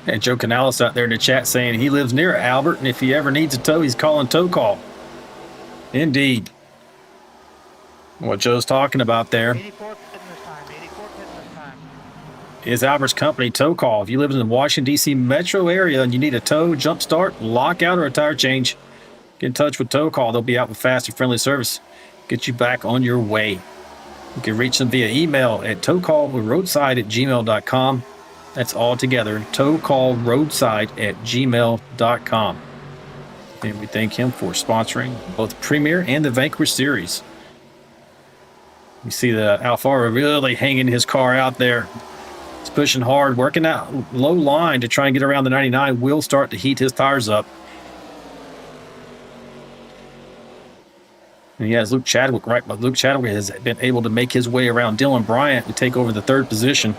And Joe Canales out there in the chat saying he lives near Albert, and if he ever needs a tow, he's calling tow call. Indeed. What Joe's talking about there 84 pitting this time. 84 pitting this time. is Albert's company, Tow Call. If you live in the Washington, D.C. metro area and you need a tow, jump start, lockout, or a tire change, get in touch with Tow Call. They'll be out with fast and friendly service. Get you back on your way. You can reach them via email at towcallroadside@gmail.com. That's all together, towcallroadside@gmail.com. And we thank him for sponsoring both Premiere and the Vanquish Series. You see the Alfaro really hanging his car out there. He's pushing hard, working that low line to try and get around the 99. Will start to heat his tires up. And he has Luke Chadwick right, but Luke Chadwick has been able to make his way around Dylan Bryant to take over the third position.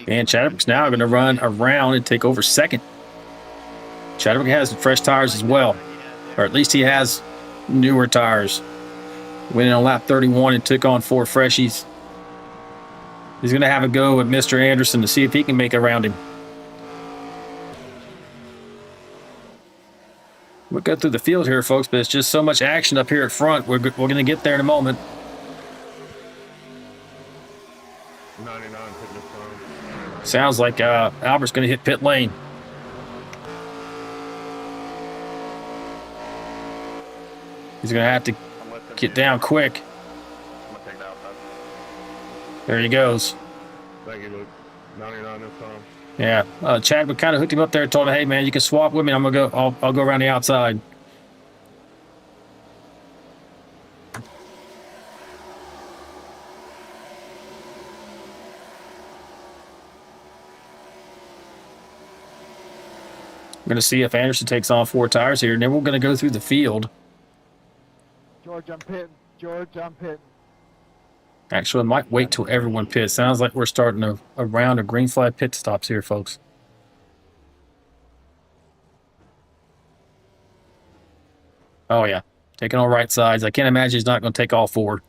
And Chadwick's now going to run around and take over second. Chadwick has fresh tires as well, or at least he has newer tires. Went in on lap 31 and took on 4 freshies. He's going to have a go with Mr. Anderson to see if he can make it around him. We'll go through the field here, folks, but it's just so much action up here at front. We're going to get there in a moment. 99 pitting this time. Sounds like Albert's going to hit pit lane. He's going to have to get down quick. I'm gonna take the outside. There he goes. Thank you, Luke. 99 this time. Yeah, Chadwick kind of hooked him up there and told him, hey, man, you can swap with me. I'm going to go. I'll go around the outside. We're going to see if Anderson takes on 4 tires here, and then we're going to go through the field. George, I'm pitting. George, I'm pitting. Actually, I might wait till everyone pits. Sounds like we're starting a round of green flag pit stops here, folks. Oh, yeah. Taking all right sides. I can't imagine he's not going to take all 4.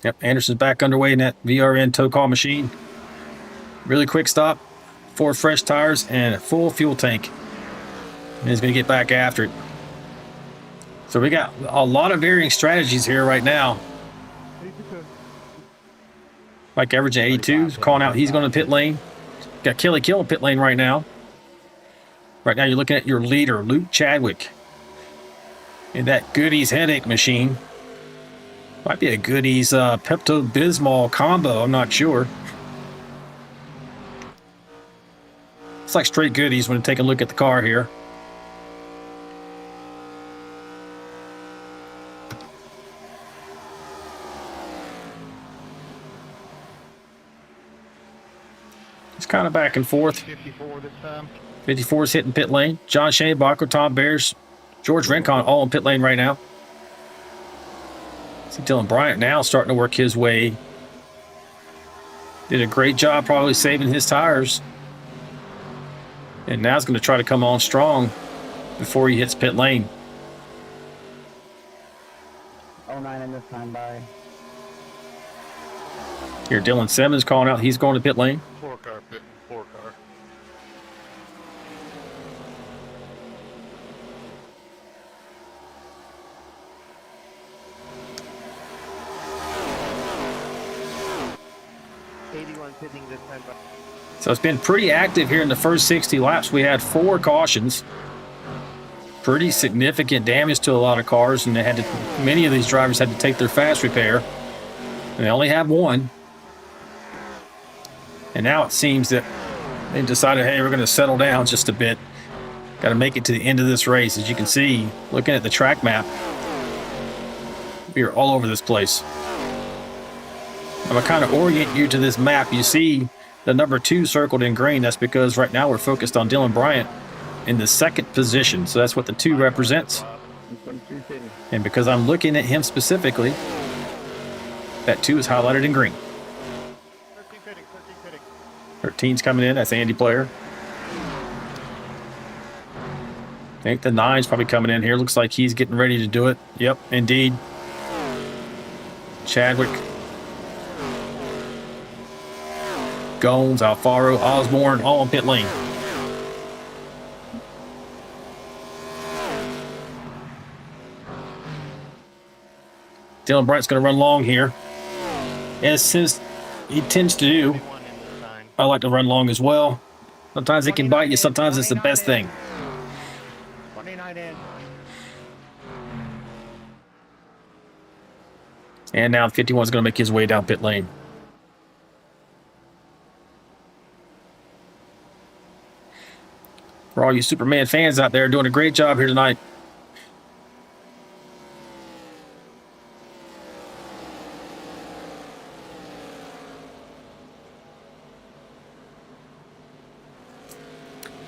Yep, Anderson's back underway in that VRN tow call machine. Really quick stop. 4 fresh tires and a full fuel tank. And he's going to get back after it. So we got a lot of varying strategies here right now. Mike averaging 82, calling out he's going to pit lane. Got Kelly Kill in pit lane right now. Right now you're looking at your leader, Luke Chadwick. In that Goodies headache machine. Might be a Goodies Pepto-Bismol combo, I'm not sure. It's like straight Goodies when you take a look at the car here. It's kind of back and forth. 54 this time. 54 is hitting pit lane. John Shanebacher, Tom Bears George Rincon all in pit lane right now. See Dylan Bryant now starting to work his way. Did a great job probably saving his tires. And now he's going to try to come on strong before he hits pit lane. 09 in this time, bye. Here, Dylan Simmons calling out he's going to pit lane. 4-car pitting, 4-car. So it's been pretty active here in the first 60 laps. We had 4 cautions. Pretty significant damage to a lot of cars, and many of these drivers had to take their fast repair. And they only have 1. And now it seems that they decided, hey, we're going to settle down just a bit. Got to make it to the end of this race. As you can see, looking at the track map, we are all over this place. I'm going to kind of orient you to this map. You see the number 2 circled in green. That's because right now we're focused on Dylan Bryant in the 2nd position. So that's what the 2 represents. And because I'm looking at him specifically, that 2 is highlighted in green. 13's coming in. That's Andy Player. I think the 9's probably coming in here. Looks like he's getting ready to do it. Yep, indeed. Chadwick. Gomes, Alfaro, Osborne, all in pit lane. Dylan Bryant's going to run long here. As since he tends to do, I like to run long as well. Sometimes it can bite you, sometimes it's the best thing. 29 in. And now 51 is going to make his way down pit lane. For all you Superman fans out there, doing a great job here tonight.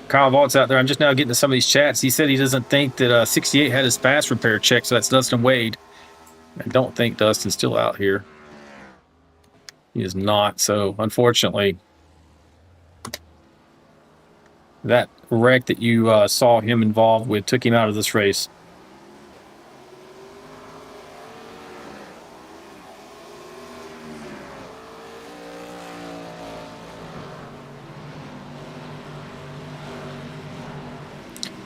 Kyle Vaught's out there. I'm just now getting to some of these chats. He said he doesn't think that 68 had his fast repair checked, so that's Dustin Wade. I don't think Dustin's still out here. He is not, so unfortunately, that wreck that you saw him involved with took him out of this race.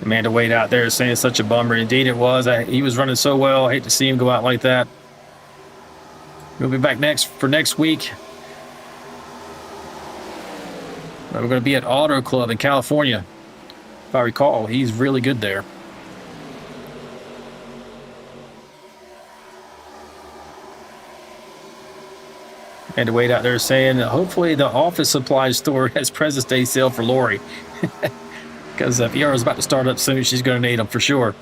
Amanda Wade out there saying it's such a bummer. Indeed it was. He was running so well. I hate to see him go out like that. We'll be back for next week. We're going to be at Auto Club in California. If I recall, he's really good there. And Wade out there saying that hopefully the office supply store has President's Day sale for Lori. Because if Vieira's about to start up soon, she's going to need them for sure.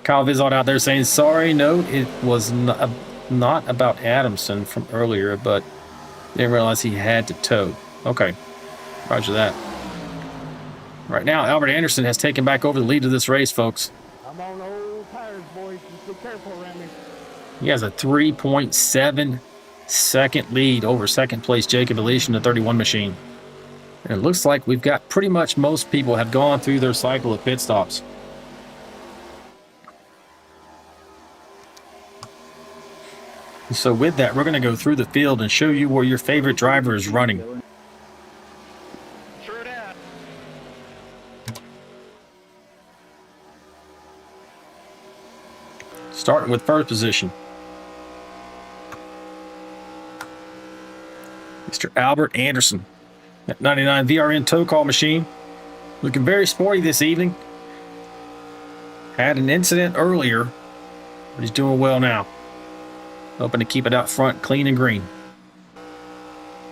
Kyle Vizon out there saying, sorry, no, it was not about Adamson from earlier, but didn't realize he had to tow. Okay. Roger that. Right now, Albert Anderson has taken back over the lead of this race, folks. I'm on old tires, boys. Just be careful around me. He has a 3.7 second lead over second place Jacob Elish in the 31 machine. And it looks like we've got pretty much most people have gone through their cycle of pit stops. So with that, we're going to go through the field and show you where your favorite driver is running. Starting with first position, Mr. Albert Anderson, that 99 VRN tow call machine, looking very sporty this evening. Had an incident earlier, but he's doing well now. Hoping to keep it out front clean and green.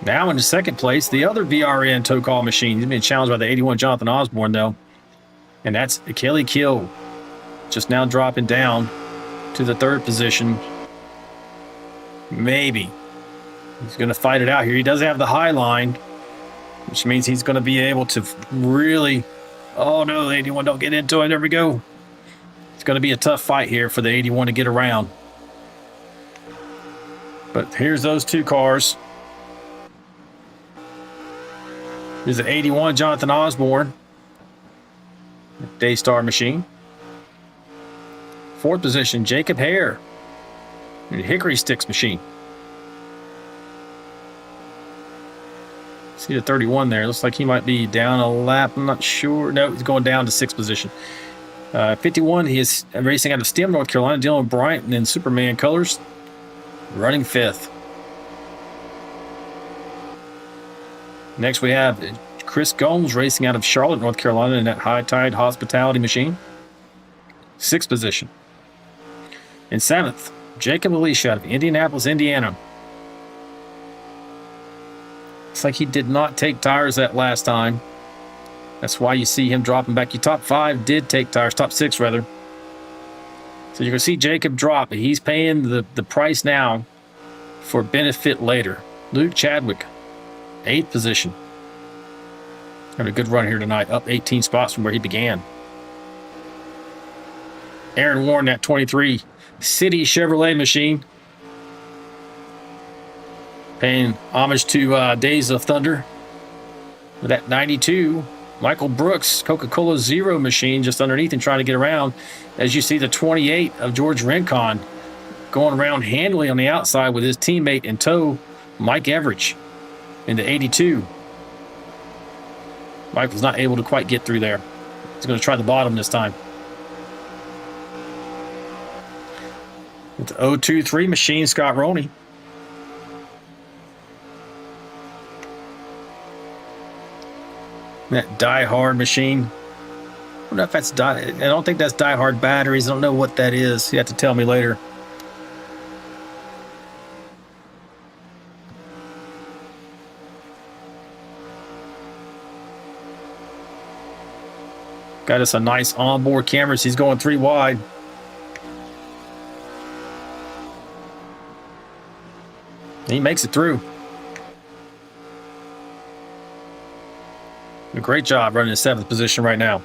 Now in the second place, the other VRN tow call machine. He's been challenged by the 81 Jonathan Osborne though, and that's Kelly Kill, just now dropping down to the third position. Maybe he's going to fight it out here. He does have the high line, which means he's going to be able to really, oh no, the 81 don't get into it. There we go. It's going to be a tough fight here for the 81 to get around. But here's those two cars. Here's the 81, Jonathan Osborne. Daystar machine. Fourth position, Jacob Hare. Hickory Sticks machine. See the 31 there. Looks like he might be down a lap. I'm not sure. No, he's going down to sixth position. 51, he is racing out of Stem, North Carolina. Dylan Bryant in Superman colors. Running fifth. Next we have Chris Gomes racing out of Charlotte, North Carolina in that High Tide Hospitality machine. Sixth position. In seventh, Jacob Alicia out of Indianapolis, Indiana. It's like he did not take tires that last time. That's why you see him dropping back. Your top five did take tires, top six rather. So you're going to see Jacob drop. He's paying the price now for benefit later. Luke Chadwick, eighth position. Had a good run here tonight, up 18 spots from where he began. Aaron Warren, that 23 City Chevrolet machine. Paying homage to Days of Thunder. With that 92, Michael Brooks, Coca-Cola Zero machine just underneath and trying to get around. As you see the 28 of George Rincon going around handily on the outside with his teammate in tow, Mike Everidge, in the 82. Mike was not able to quite get through there. He's going to try the bottom this time. With the 023 machine, Scott Roney. That Die Hard machine. I wonder if that's I don't think that's Die Hard batteries. I don't know what that is. You have to tell me later. Got us a nice onboard camera. He's going 3 wide. He makes it through. A great job running in 7th position right now.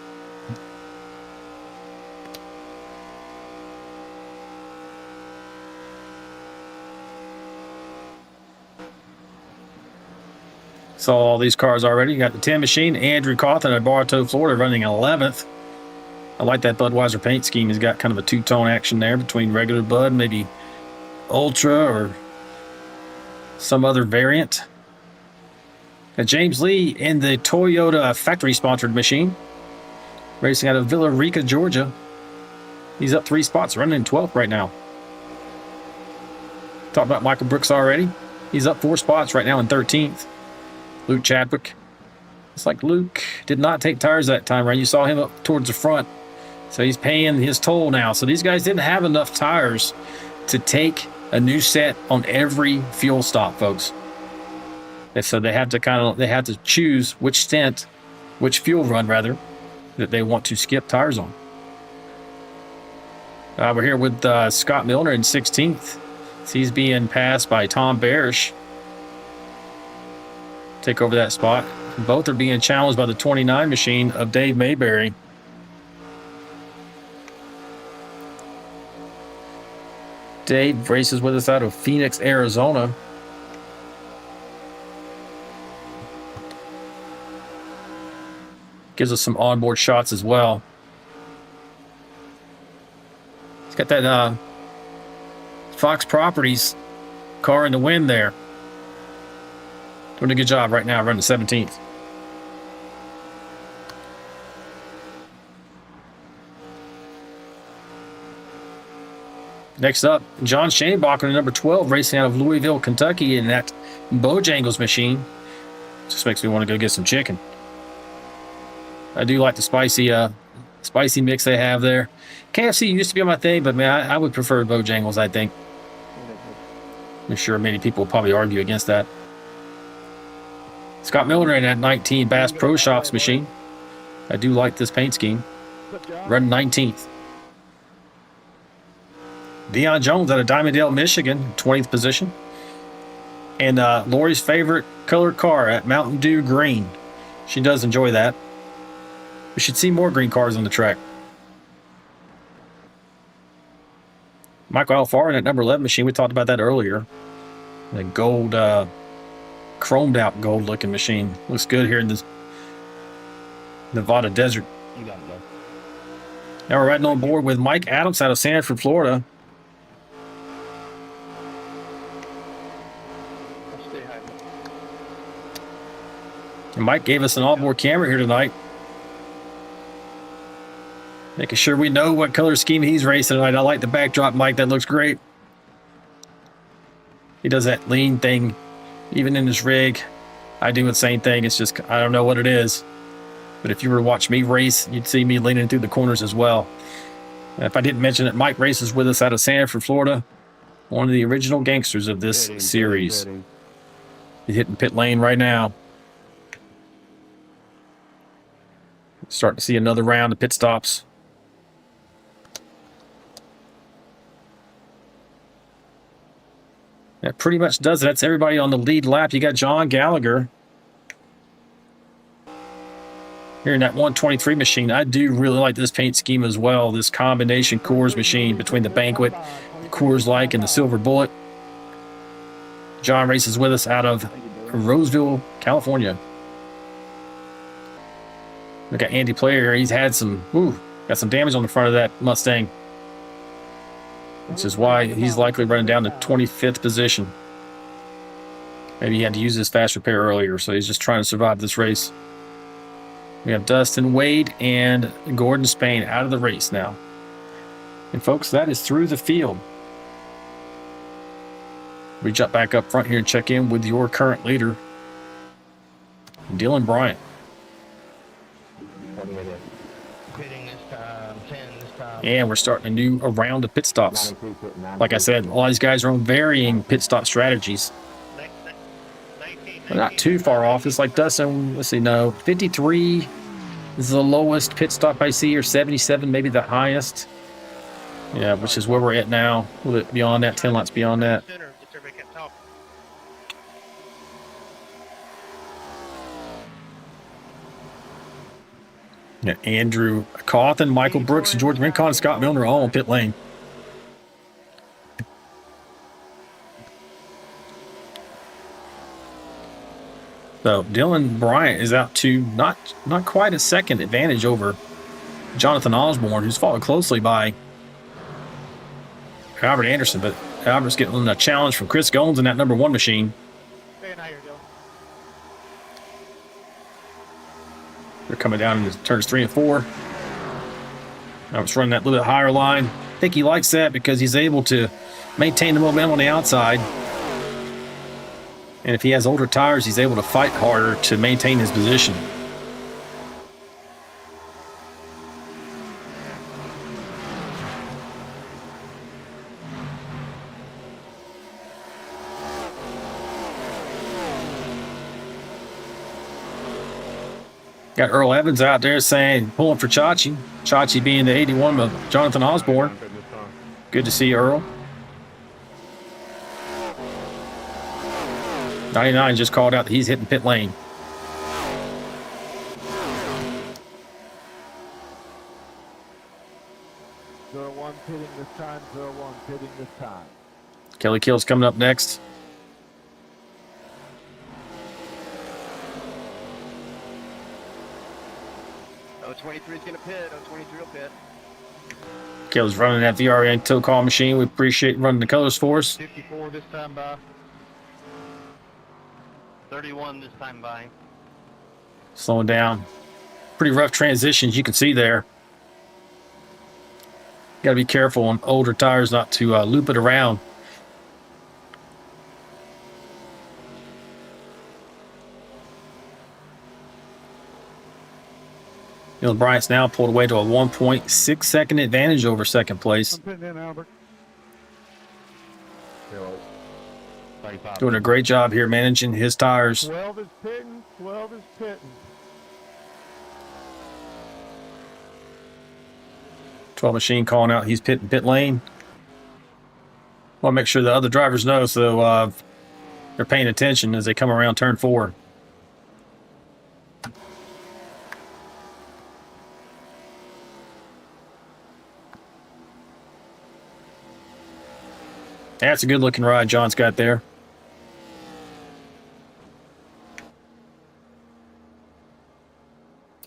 Saw all these cars already. You got the 10 machine, Andrew Cawthon at Bartow, Florida, running 11th. I like that Budweiser paint scheme. He's got kind of a two-tone action there between regular Bud, maybe Ultra or some other variant. James Lee in the Toyota factory-sponsored machine, racing out of Villa Rica, Georgia. He's up 3 spots, running in 12th right now. Talked about Michael Brooks already. He's up 4 spots right now in 13th. Luke Chadwick. It's like Luke did not take tires that time, right? You saw him up towards the front. So he's paying his toll now. So these guys didn't have enough tires to take a new set on every fuel stop, folks. And so they have to choose which fuel run rather, that they want to skip tires on. We're here with Scott Milner in 16th. He's being passed by Tom Barish. Take over that spot. Both are being challenged by the 29 machine of Dave Mayberry. Dave races with us out of Phoenix, Arizona. Gives us some onboard shots as well. He's got that Fox Properties car in the wind there. Doing a good job right now, running 17th. Next up, John Shanebacher, number 12, racing out of Louisville, Kentucky in that Bojangles machine. Just makes me want to go get some chicken. I do like the spicy mix they have there. KFC used to be my thing, but man, I would prefer Bojangles, I think. I'm sure many people will probably argue against that. Scott Milner in that 19 Bass Pro Shops machine. I do like this paint scheme. Running 19th. Deion Jones out of Diamondale, Michigan, 20th position. And Lori's favorite colored car at Mountain Dew Green. She does enjoy that. We should see more green cars on the track. Michael Alfaro in that number 11 machine. We talked about that earlier. The gold, chromed out gold looking machine. Looks good here in this Nevada desert. You got it, bud. Now we're riding on board with Mike Adams out of Sanford, Florida. Stay high. And Mike gave us an onboard camera here tonight. Making sure we know what color scheme he's racing tonight. I like the backdrop, Mike. That looks great. He does that lean thing even in his rig. I do the same thing. It's just, I don't know what it is. But if you were to watch me race, you'd see me leaning through the corners as well. If I didn't mention it, Mike races with us out of Sanford, Florida. One of the original gangsters of this series. He's hitting pit lane right now. Starting to see another round of pit stops. That pretty much does it. That's everybody on the lead lap. You got John Gallagher here in that 123 machine. I do really like this paint scheme as well. This combination Coors machine between the Banquet, the Coors Light, and the Silver Bullet. John races with us out of Roseville, California. Look at Andy Player. He's had some, got some damage on the front of that Mustang, which is why he's likely running down to 25th position. Maybe he had to use his fast repair earlier, so he's just trying to survive this race. We have Dustin Wade and Gordon Spain out of the race now. And folks, that is through the field. We jump back up front here and check in with your current leader, Dylan Bryant. Pitting this time, 10 this time. And we're starting a round of pit stops. Like I said, a lot of these guys are on varying pit stop strategies. They're not too far off. It's like Dustin, let's see, no, 53 is the lowest pit stop I see, or 77 maybe the highest. Yeah, which is where we're at now. A little bit beyond that, 10 laps beyond that. Yeah, Andrew Cawthon, Michael Brooks, George Rincon, and Scott Milner all on pit lane. So Dylan Bryant is out to not quite a second advantage over Jonathan Osborne, who's followed closely by Albert Anderson. But Albert's getting a challenge from Chris Gomes in that number 1 machine. Staying higher, Dylan. They're coming down into turns 3 and 4. Albert's running that little bit higher line. I think he likes that because he's able to maintain the momentum on the outside. And if he has older tires, he's able to fight harder to maintain his position. Got Earl Evans out there saying, pulling for Chachi. Chachi being the 81 of Jonathan Osborne. Good to see you, Earl. 99 just called out that he's hitting pit lane. Zero 01 pitting this time, 01 pitting this time. Kelly Kill's coming up next. Oh, 23's gonna pit. Oh, 23 will pit. Kelly's running that VRL tow call machine. We appreciate running the colors for us. 54 this time by. 31 this time by. Slowing down. Pretty rough transitions you can see there. Got to be careful on older tires not to loop it around. Dylan Bryant's now pulled away to a 1.6 second advantage over second place. I'm pitting in, Albert. Doing a great job here managing his tires. 12 is pitting, 12 is pitting. 12 machine calling out he's pitting pit lane. Want to make sure the other drivers know so they're paying attention as they come around turn 4. That's a good looking ride John's got there.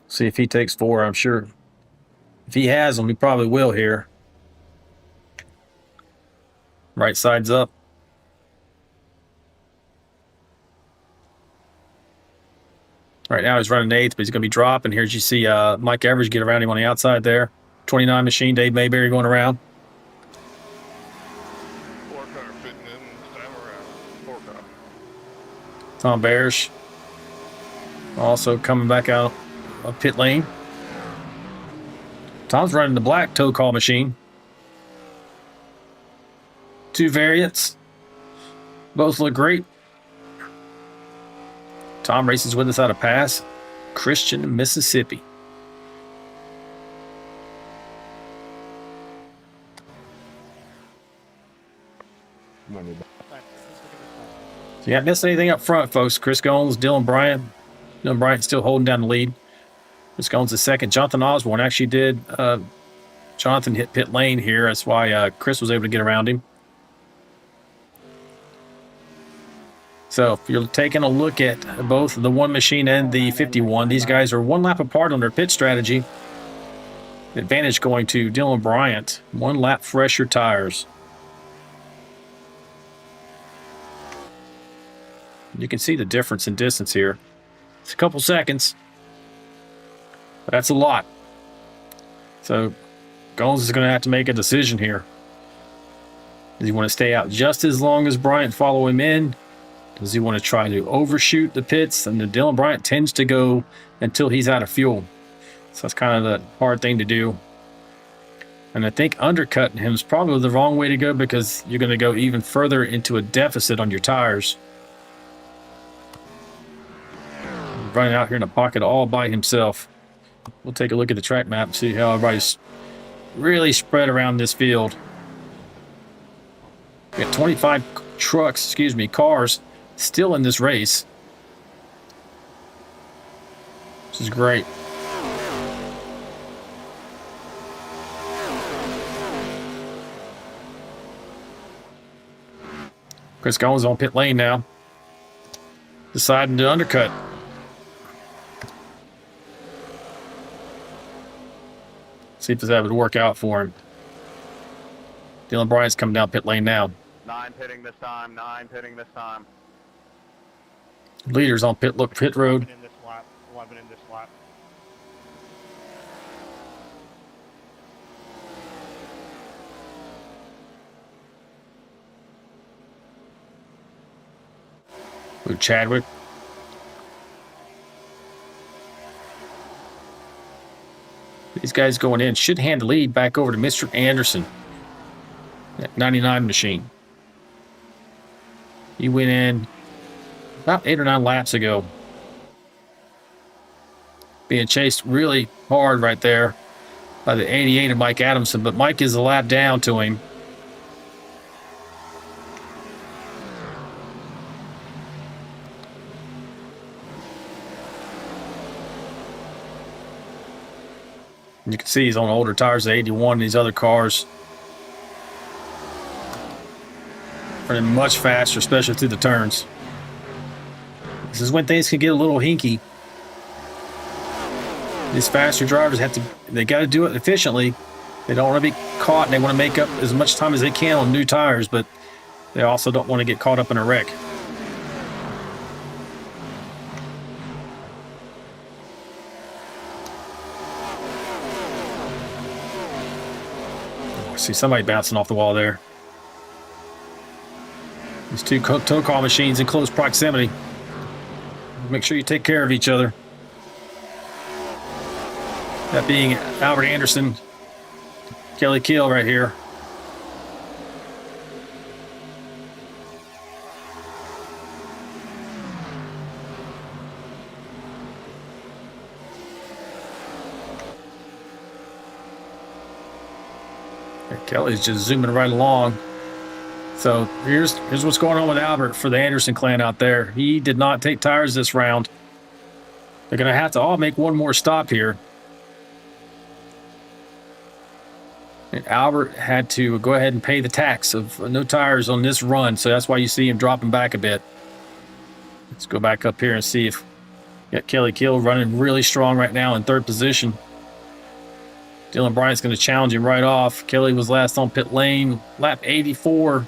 See if he takes 4. I'm sure if he has them, he probably will here. Right side's up. Right now he's running 8th, but he's going to be dropping. Here's you see Mike Evers get around him on the outside there. 29 machine, Dave Mayberry going around. 4 car fitting in this time around. 4 car. Tom Barish also coming back out of pit lane. Tom's running the black tow call machine. 2 variants. Both look great. Tom races with us out of Pass, Christian, Mississippi. So you haven't missed anything up front, folks. Chris Goins, Dylan Bryant. Dylan Bryant still holding down the lead. Chris Goins is second. Jonathan Osborne actually did. Jonathan hit pit lane here. That's why Chris was able to get around him. So if you're taking a look at both the 1 machine and the 51, these guys are 1 lap apart on their pit strategy. Advantage going to Dylan Bryant. 1 lap fresher tires. You can see the difference in distance here. It's a couple seconds, but that's a lot. So Goins is going to have to make a decision here. Does he want to stay out just as long as Bryant, follow him in? Does he want to try to overshoot the pits? And then Dylan Bryant tends to go until he's out of fuel. So that's kind of the hard thing to do. And I think undercutting him is probably the wrong way to go because you're going to go even further into a deficit on your tires. Running out here in the pocket all by himself. We'll take a look at the track map and see how everybody's really spread around this field. We got 25 cars still in this race. This is great. Chris Goins on pit lane now. Deciding to undercut. See if it's able to work out for him. Dylan Bryant's coming down pit lane now. 9 pitting this time. 9 pitting this time. Leaders on pit road. In this lap. 11 in this lap. With Chadwick. These guys going in should hand the lead back over to Mr. Anderson. That 99 machine. He went in about 8 or 9 laps ago. Being chased really hard right there by the 88 of Mike Adamson, but Mike is a lap down to him. You can see he's on older tires, the 81, these other cars. Running much faster, especially through the turns. This is when things can get a little hinky. These faster drivers they got to do it efficiently. They don't want to be caught, and they want to make up as much time as they can on new tires, but they also don't want to get caught up in a wreck. See somebody bouncing off the wall there. These 2 tow car machines in close proximity. Make sure you take care of each other. That being Albert Anderson, Kelly Kill right here. Kelly's just zooming right along. So here's what's going on with Albert for the Anderson clan out there. He did not take tires this round. They're going to have to all make one more stop here. And Albert had to go ahead and pay the tax of no tires on this run, so that's why you see him dropping back a bit. Let's go back up here and see if got Kelly Kill running really strong right now in third position. Dylan Bryant's going to challenge him right off. Kelly was last on pit lane, lap 84.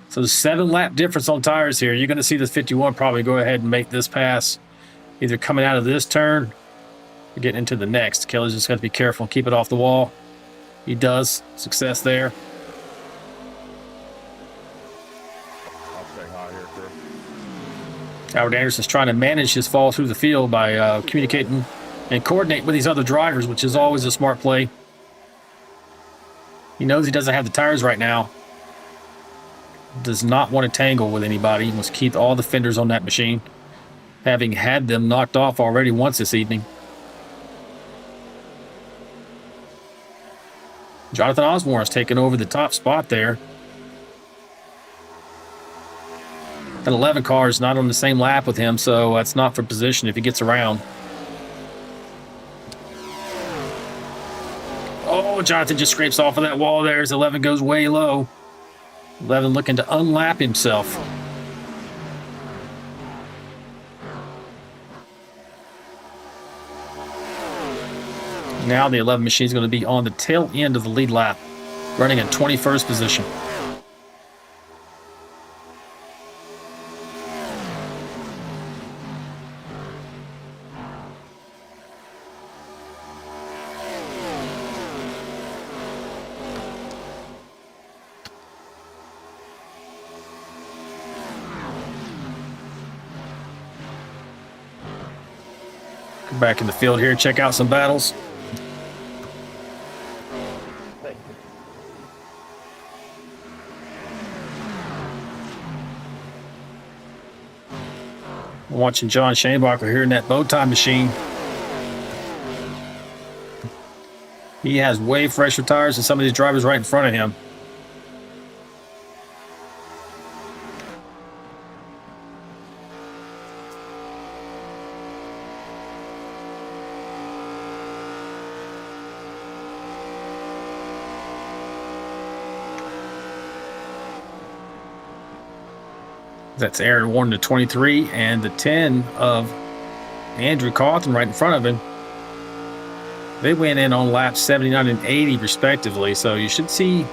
So 7-lap difference on tires here. You're going to see this 51 probably go ahead and make this pass, either coming out of this turn or getting into the next. Kelly's just got to be careful and keep it off the wall. He does. Success there. I'll stay high here, Chris. Howard Anderson's trying to manage his fall through the field by communicating and coordinate with these other drivers, which is always a smart play. He knows he doesn't have the tires right now. Does not want to tangle with anybody. He wants to keep all the fenders on that machine, having had them knocked off already once this evening. Jonathan Osborne is taking over the top spot there. That 11 car is not on the same lap with him, so that's not for position if he gets around. Oh, Jonathan just scrapes off of that wall there as 11 goes way low. 11 looking to unlap himself. Now the 11 machine is going to be on the tail end of the lead lap, running in 21st position. Back in the field here, check out some battles. I'm watching John Shanebacher here in that bow tie machine. He has way fresher tires than some of these drivers right in front of him. That's Aaron Warren, the 23, and the 10 of Andrew Cawthon right in front of him. They went in on laps 79 and 80 respectively, so you should see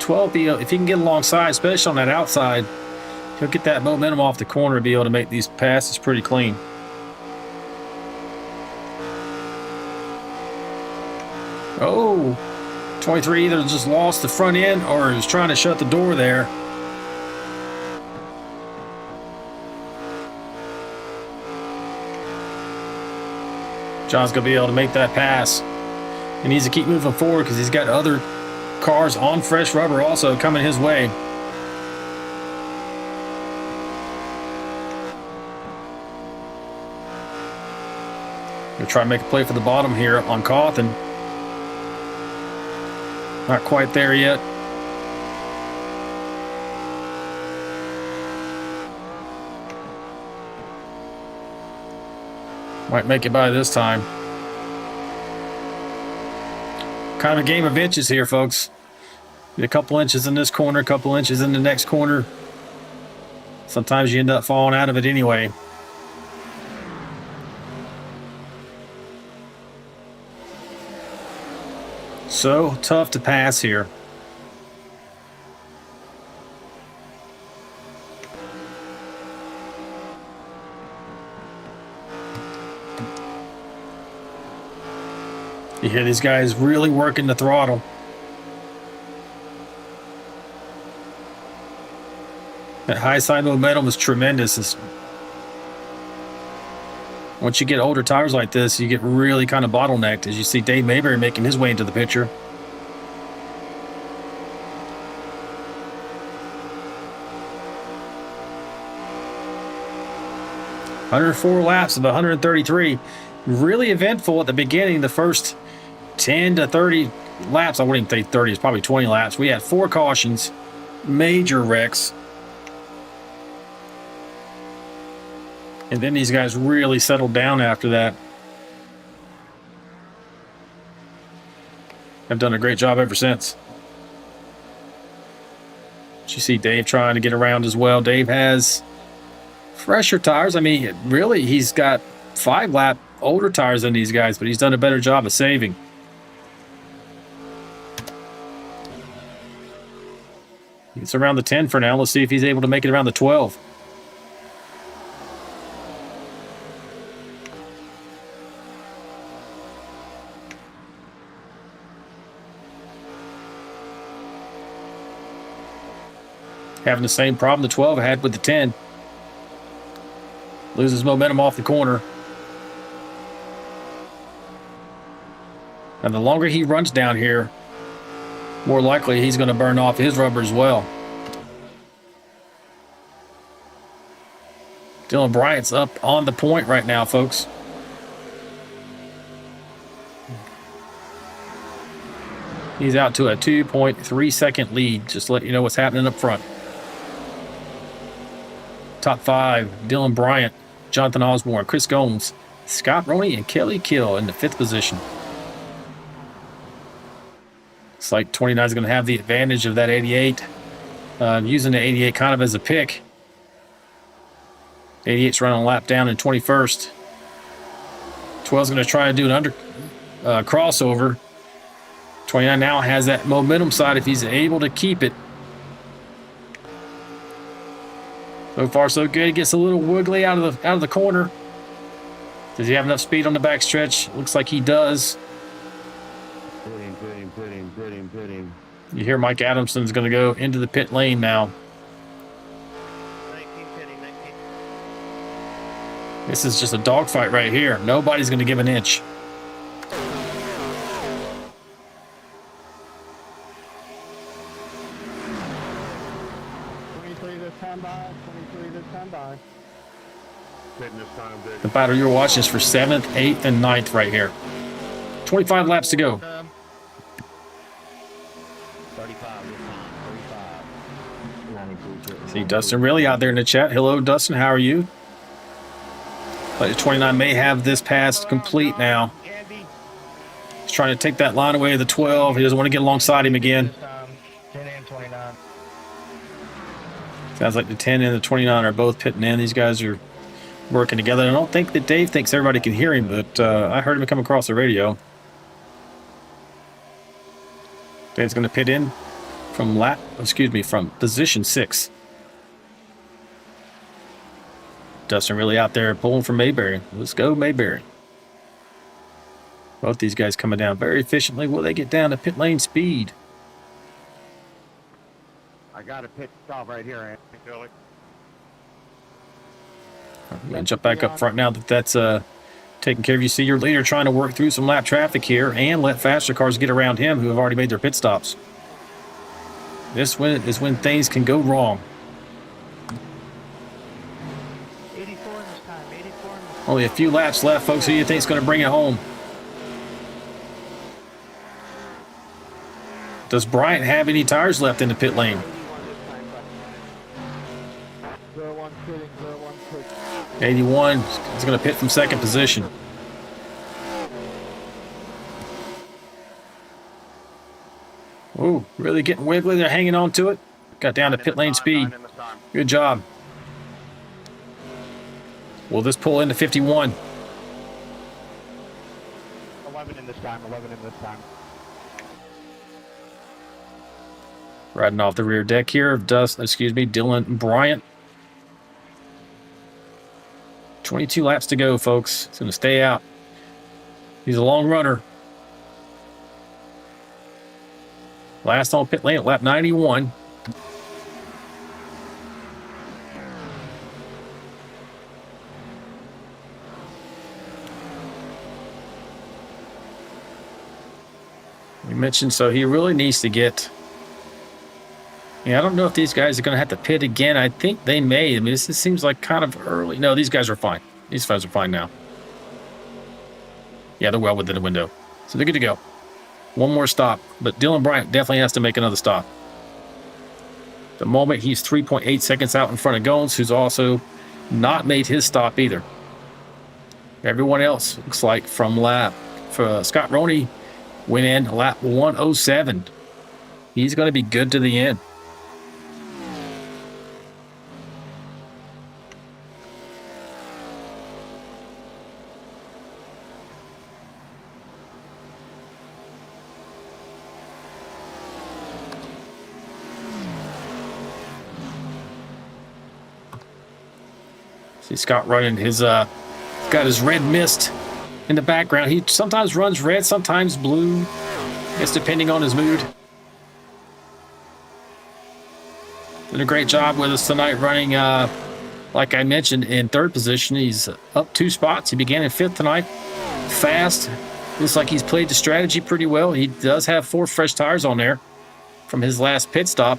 12 be, if he can get alongside, especially on that outside, he'll get that momentum off the corner and be able to make these passes pretty clean. Oh, 23 either just lost the front end or is trying to shut the door there. John's going to be able to make that pass. He needs to keep moving forward because he's got other cars on fresh rubber also coming his way. Going to try and make a play for the bottom here on Cawthon. Not quite there yet. Might make it by this time. Kind of a game of inches here, folks. Get a couple inches in this corner, a couple inches in the next corner. Sometimes you end up falling out of it anyway. So tough to pass here. You hear these guys really working the throttle. That high side momentum is tremendous. Once you get older tires like this, you get really kind of bottlenecked, as you see Dave Mayberry making his way into the picture. "104 laps of 133. Really eventful at the beginning, the first 10 to 30 laps. I wouldn't even say 30, it's probably 20 laps. We had 4 cautions, major wrecks. And then these guys really settled down after that. have done a great job ever since. But you see Dave trying to get around as well. Dave has fresher tires. I mean, really, he's got 5-lap older tires than these guys, but he's done a better job of saving. It's around the 10 for now. Let's see if he's able to make it around the 12. Having the same problem the 12 had with the 10. Loses momentum off the corner. And the longer he runs down here, more likely he's going to burn off his rubber as well. Dylan Bryant's up on the point right now, folks. He's out to a 2.3 second lead. Just to let you know what's happening up front. Top 5, Dylan Bryant, Jonathan Osborne, Chris Gomes, Scott Roney, and Kelly Kill in the 5th position. Looks like 29 is going to have the advantage of that 88. Using the 88 kind of as a pick. 88's running a lap down in 21st. 12's going to try to do an under crossover. 29 now has that momentum side if he's able to keep it. So far, so good. He gets a little wiggly out of the corner. Does he have enough speed on the backstretch? Looks like he does. Pit him. You hear Mike Adamson's going to go into the pit lane now. 19 pitting, 19. This is just a dogfight right here. Nobody's going to give an inch. Pitting this time, Dick. The battle you're watching is for 7th, 8th, and 9th right here. 25 laps to go. 35 this time. 35. See Dustin really out there in the chat. Hello, Dustin. How are you? But 29 may have this pass complete now. He's trying to take that line away of the 12. He doesn't want to get alongside him again. 10 and 29. Sounds like the 10 and the 29 are both pitting in. These guys are working together. I don't think that Dave thinks everybody can hear him, but I heard him come across the radio. Dave's going to pit in from from position 6. Dustin really out there pulling for Mayberry. Let's go, Mayberry. Both these guys coming down very efficiently. Will they get down to pit lane speed? I got a pit stop right here, Andy. Kelly. I'm going to jump back up front now that that's taken care of. You see your leader trying to work through some lap traffic here and let faster cars get around him who have already made their pit stops. This is when things can go wrong. 84 in this time. 84 in this time. Only a few laps left, folks. Who do you think is going to bring it home? Does Bryant have any tires left in the pit lane? 01 pitting. 01 pitting. 81 is going to pit from 2nd position. Ooh, really getting wiggly. They're hanging on to it. Got down to pit lane speed. Good job. Will this pull into 51? 11 in this time. 11 in this time. Riding off the rear deck here of Dylan Bryant. 22 laps to go, folks. He's going to stay out. He's a long runner. Last on pit lane at lap 91. We mentioned, so he really needs to get... Yeah, I don't know if these guys are going to have to pit again. I think they may. I mean, this seems like kind of early. No, these guys are fine. These guys are fine now. Yeah, they're well within the window. So they're good to go. One more stop. But Dylan Bryant definitely has to make another stop. At the moment, he's 3.8 seconds out in front of Gones, who's also not made his stop either. Everyone else looks like from lap. For Scott Roney went in lap 107. He's going to be good to the end. See Scott running his got his red mist in the background. He sometimes runs red, sometimes blue. I guess depending on his mood. Did a great job with us tonight running, like I mentioned, in third position. He's up 2 spots. He began in 5th tonight. Fast. Looks like he's played the strategy pretty well. He does have 4 fresh tires on there from his last pit stop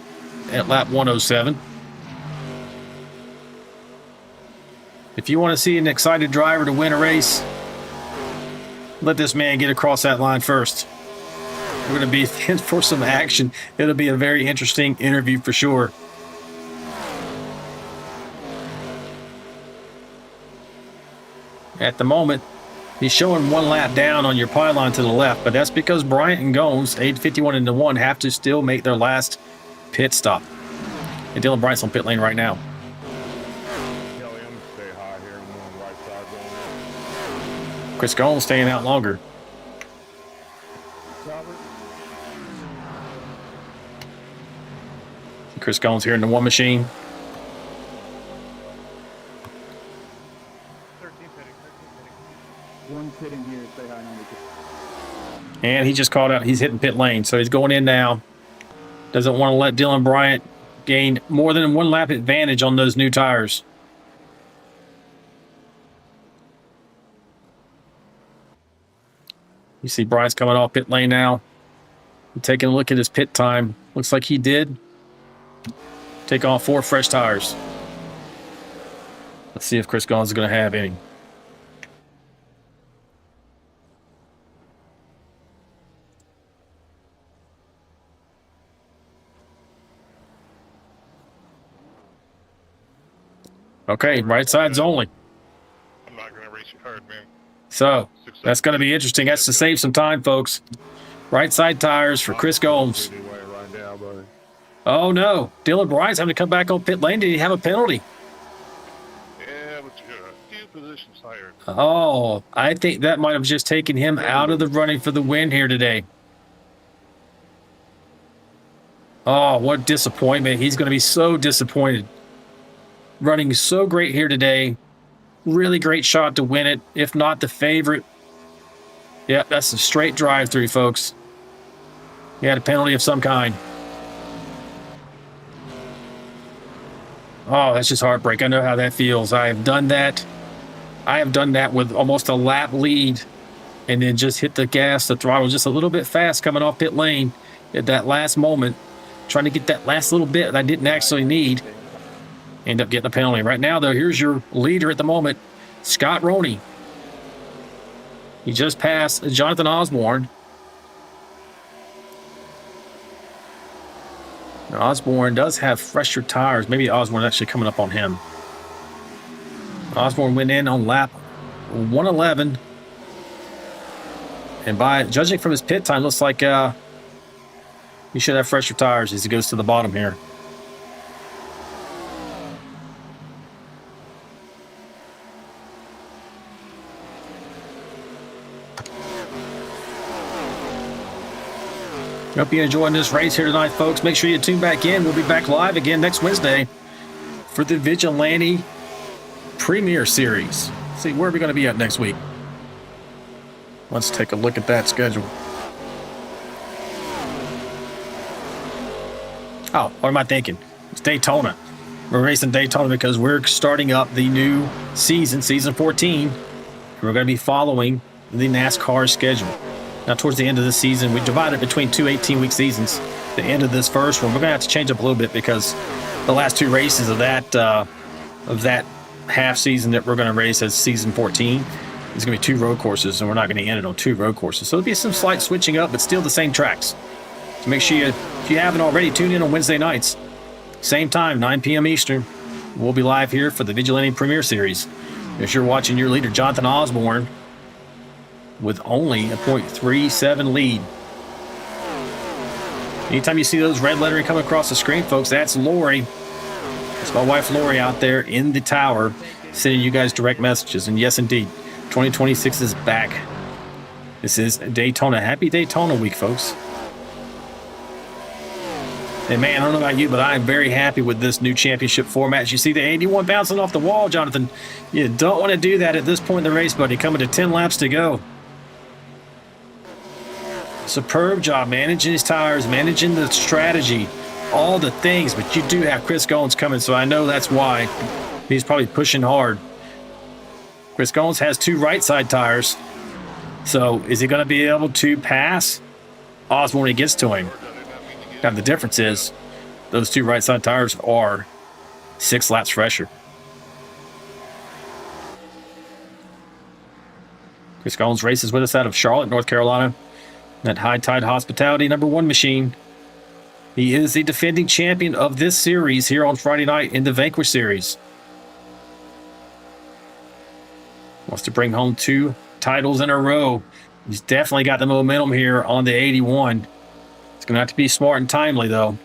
at lap 107. If you want to see an excited driver to win a race, let this man get across that line first. We're going to be in for some action. It'll be a very interesting interview for sure. At the moment, he's showing 1 lap down on your pylon to the left, but that's because Bryant and Gomes, 8:51 into 1, have to still make their last pit stop. And Dylan Bryant's on pit lane right now. Chris Gomes staying out longer. Chris Gomes here in the 1 machine. And he just called out. He's hitting pit lane, so he's going in now. Doesn't want to let Dylan Bryant gain more than 1 lap advantage on those new tires. You see Bryant's coming off pit lane now. Taking a look at his pit time. Looks like he did take on 4 fresh tires. Let's see if Chris Gomes is going to have any. Okay, right sides only. I'm not going to race you hard, man. So, that's going to be interesting. That's to save some time, folks. Right side tires for Chris Gomes. Oh, no. Dylan Bryant's having to come back on pit lane. Did he have a penalty? Yeah, but you're a few positions higher. Oh, I think that might have just taken him out of the running for the win here today. Oh, what disappointment. He's going to be so disappointed. Running so great here today. Really great shot to win it, if not the favorite. Yeah, that's a straight drive-through, folks. He had a penalty of some kind. Oh, that's just heartbreak. I know how that feels. I have done that. I have done that with almost a lap lead and then just hit the gas, the throttle just a little bit fast coming off pit lane at that last moment, trying to get that last little bit that I didn't actually need. End up getting a penalty. Right now, though, here's your leader at the moment, Scott Roney. He just passed Jonathan Osborne. Now, Osborne does have fresher tires. Maybe Osborne actually coming up on him. Osborne went in on lap 111. And by judging from his pit time, looks like he should have fresher tires as he goes to the bottom here. Hope you're enjoying this race here tonight, folks. Make sure you tune back in. We'll be back live again next Wednesday for the Vigilante Premiere Series. Let's see, where are we going to be at next week? Let's take a look at that schedule. Oh, what am I thinking? It's Daytona. We're racing Daytona because we're starting up the new season, season 14. We're going to be following the NASCAR schedule. Now, towards the end of the season, we divided between 2 18-week seasons. The end of this first one, we're going to have to change up a little bit because the last 2 races of that half season that we're going to race as season 14 is going to be 2 road courses, and we're not going to end it on 2 road courses. So there'll be some slight switching up, but still the same tracks. So make sure if you haven't already, tune in on Wednesday nights. Same time, 9 p.m. Eastern. We'll be live here for the Vigilante Premiere Series. If you're watching your leader, Jonathan Osborne, with only a .37 lead Anytime you see those red lettering come across the screen, folks, that's Lori. That's my wife Lori out there in the tower sending you guys direct messages. And yes, indeed, 2026 is back. This is Daytona. Happy Daytona week, folks. And man, I don't know about you, but I'm very happy with this new championship format. As you see the 81 bouncing off the wall, Jonathan, you don't want to do that at this point in the race, buddy. Coming to 10 laps to go. Superb job managing his tires, managing the strategy, all the things. But you do have Chris Goins coming, so I know that's why he's probably pushing hard. Chris Goins has 2 right side tires. So is he going to be able to pass Osborne when he gets to him? Now, the difference is those 2 right side tires are 6 laps fresher. Chris Goins races with us out of Charlotte, North Carolina. That High Tide Hospitality #1 machine. He is the defending champion of this series here on Friday night in the Vanquish Series. Wants to bring home 2 titles in a row. He's definitely got the momentum here on the 81. It's going to have to be smart and timely, though.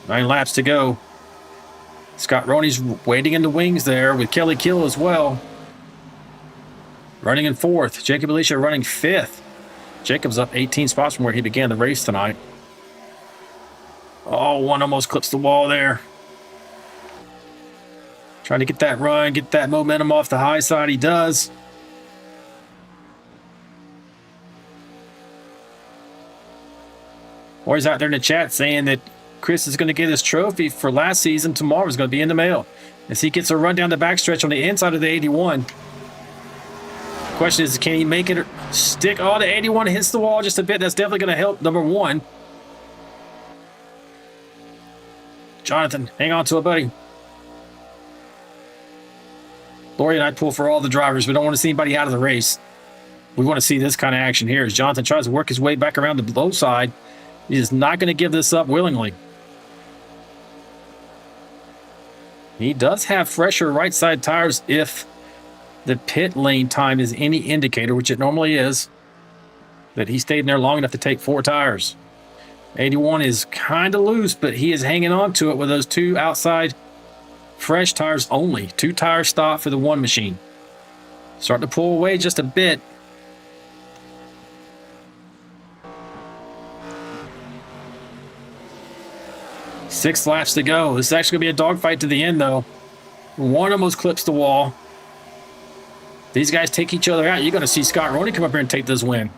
9 laps to go. Scott Roney's waiting in the wings there with Kelly Kill as well. Running in 4th. Jacob Alicia running 5th. Jacob's up 18 spots from where he began the race tonight. Oh, one almost clips the wall there. Trying to get that run, get that momentum off the high side. He does. Boys out there in the chat saying that Chris is going to get his trophy for last season tomorrow. Is going to be in the mail as he gets a run down the backstretch on the inside of the 81. Question is, can he make it stick? Oh, the 81 hits the wall just a bit. That's definitely going to help #1. Jonathan, hang on to it, buddy. Lori and I pull for all the drivers. We don't want to see anybody out of the race. We want to see this kind of action here as Jonathan tries to work his way back around the low side. He is not going to give this up willingly. He does have fresher right side tires if the pit lane time is any indicator, which it normally is, that he stayed in there long enough to take 4 tires. 81 is kind of loose, but he is hanging on to it with those 2 outside fresh tires only. 2 tire stop for the 1 machine. Starting to pull away just a bit. Six laps to go. This is actually going to be a dogfight to the end, though. One almost clips the wall. These guys take each other out. You're going to see Scott Roney come up here and take this win.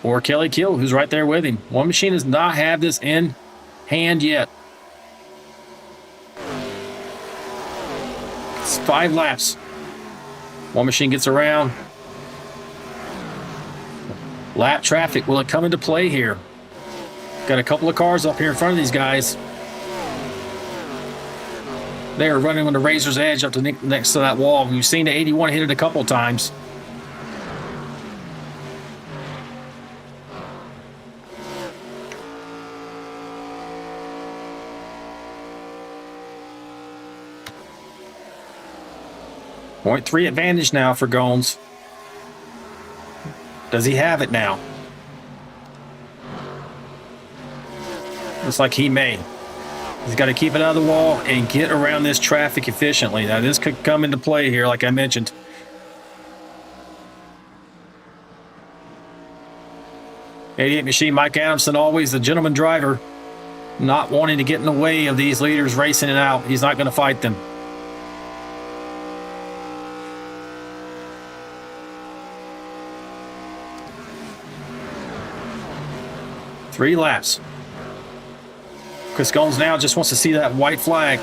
Or Kelly Kill, who's right there with him. 1 machine does not have this in hand yet. It's 5 laps. 1 machine gets around. Lap traffic, will it come into play here? Got a couple of cars up here in front of these guys. They are running on the razor's edge up to next to that wall. We've seen the 81 hit it a couple of times. .3 advantage now for Goins. Does he have it now? Looks like he may. He's got to keep it out of the wall and get around this traffic efficiently. Now, this could come into play here, like I mentioned. '88 machine, Mike Adamson, always the gentleman driver, not wanting to get in the way of these leaders racing it out. He's not going to fight them. Three laps. Chris Goins now just wants to see that white flag.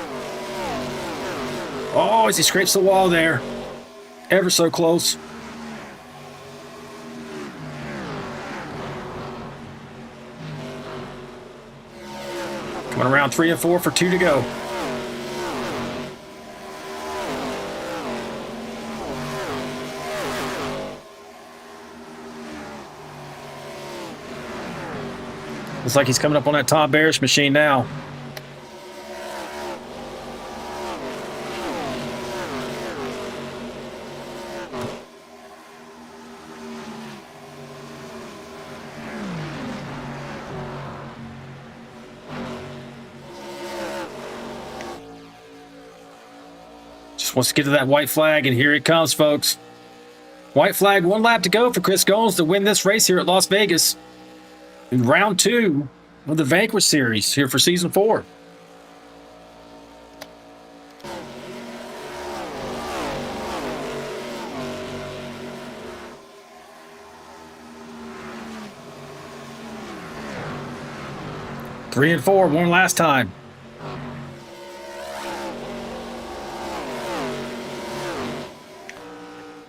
Oh, as he scrapes the wall there. Ever so close. Coming around 3 and 4 for 2 to go. Looks like he's coming up on that Tom Barish machine now. wants to get to that white flag, and here it comes, folks. White flag, 1 lap to go for Chris Goins to win this race here at Las Vegas in round 2 of the Vanquish Series here for season 4. Three and 4, one last time.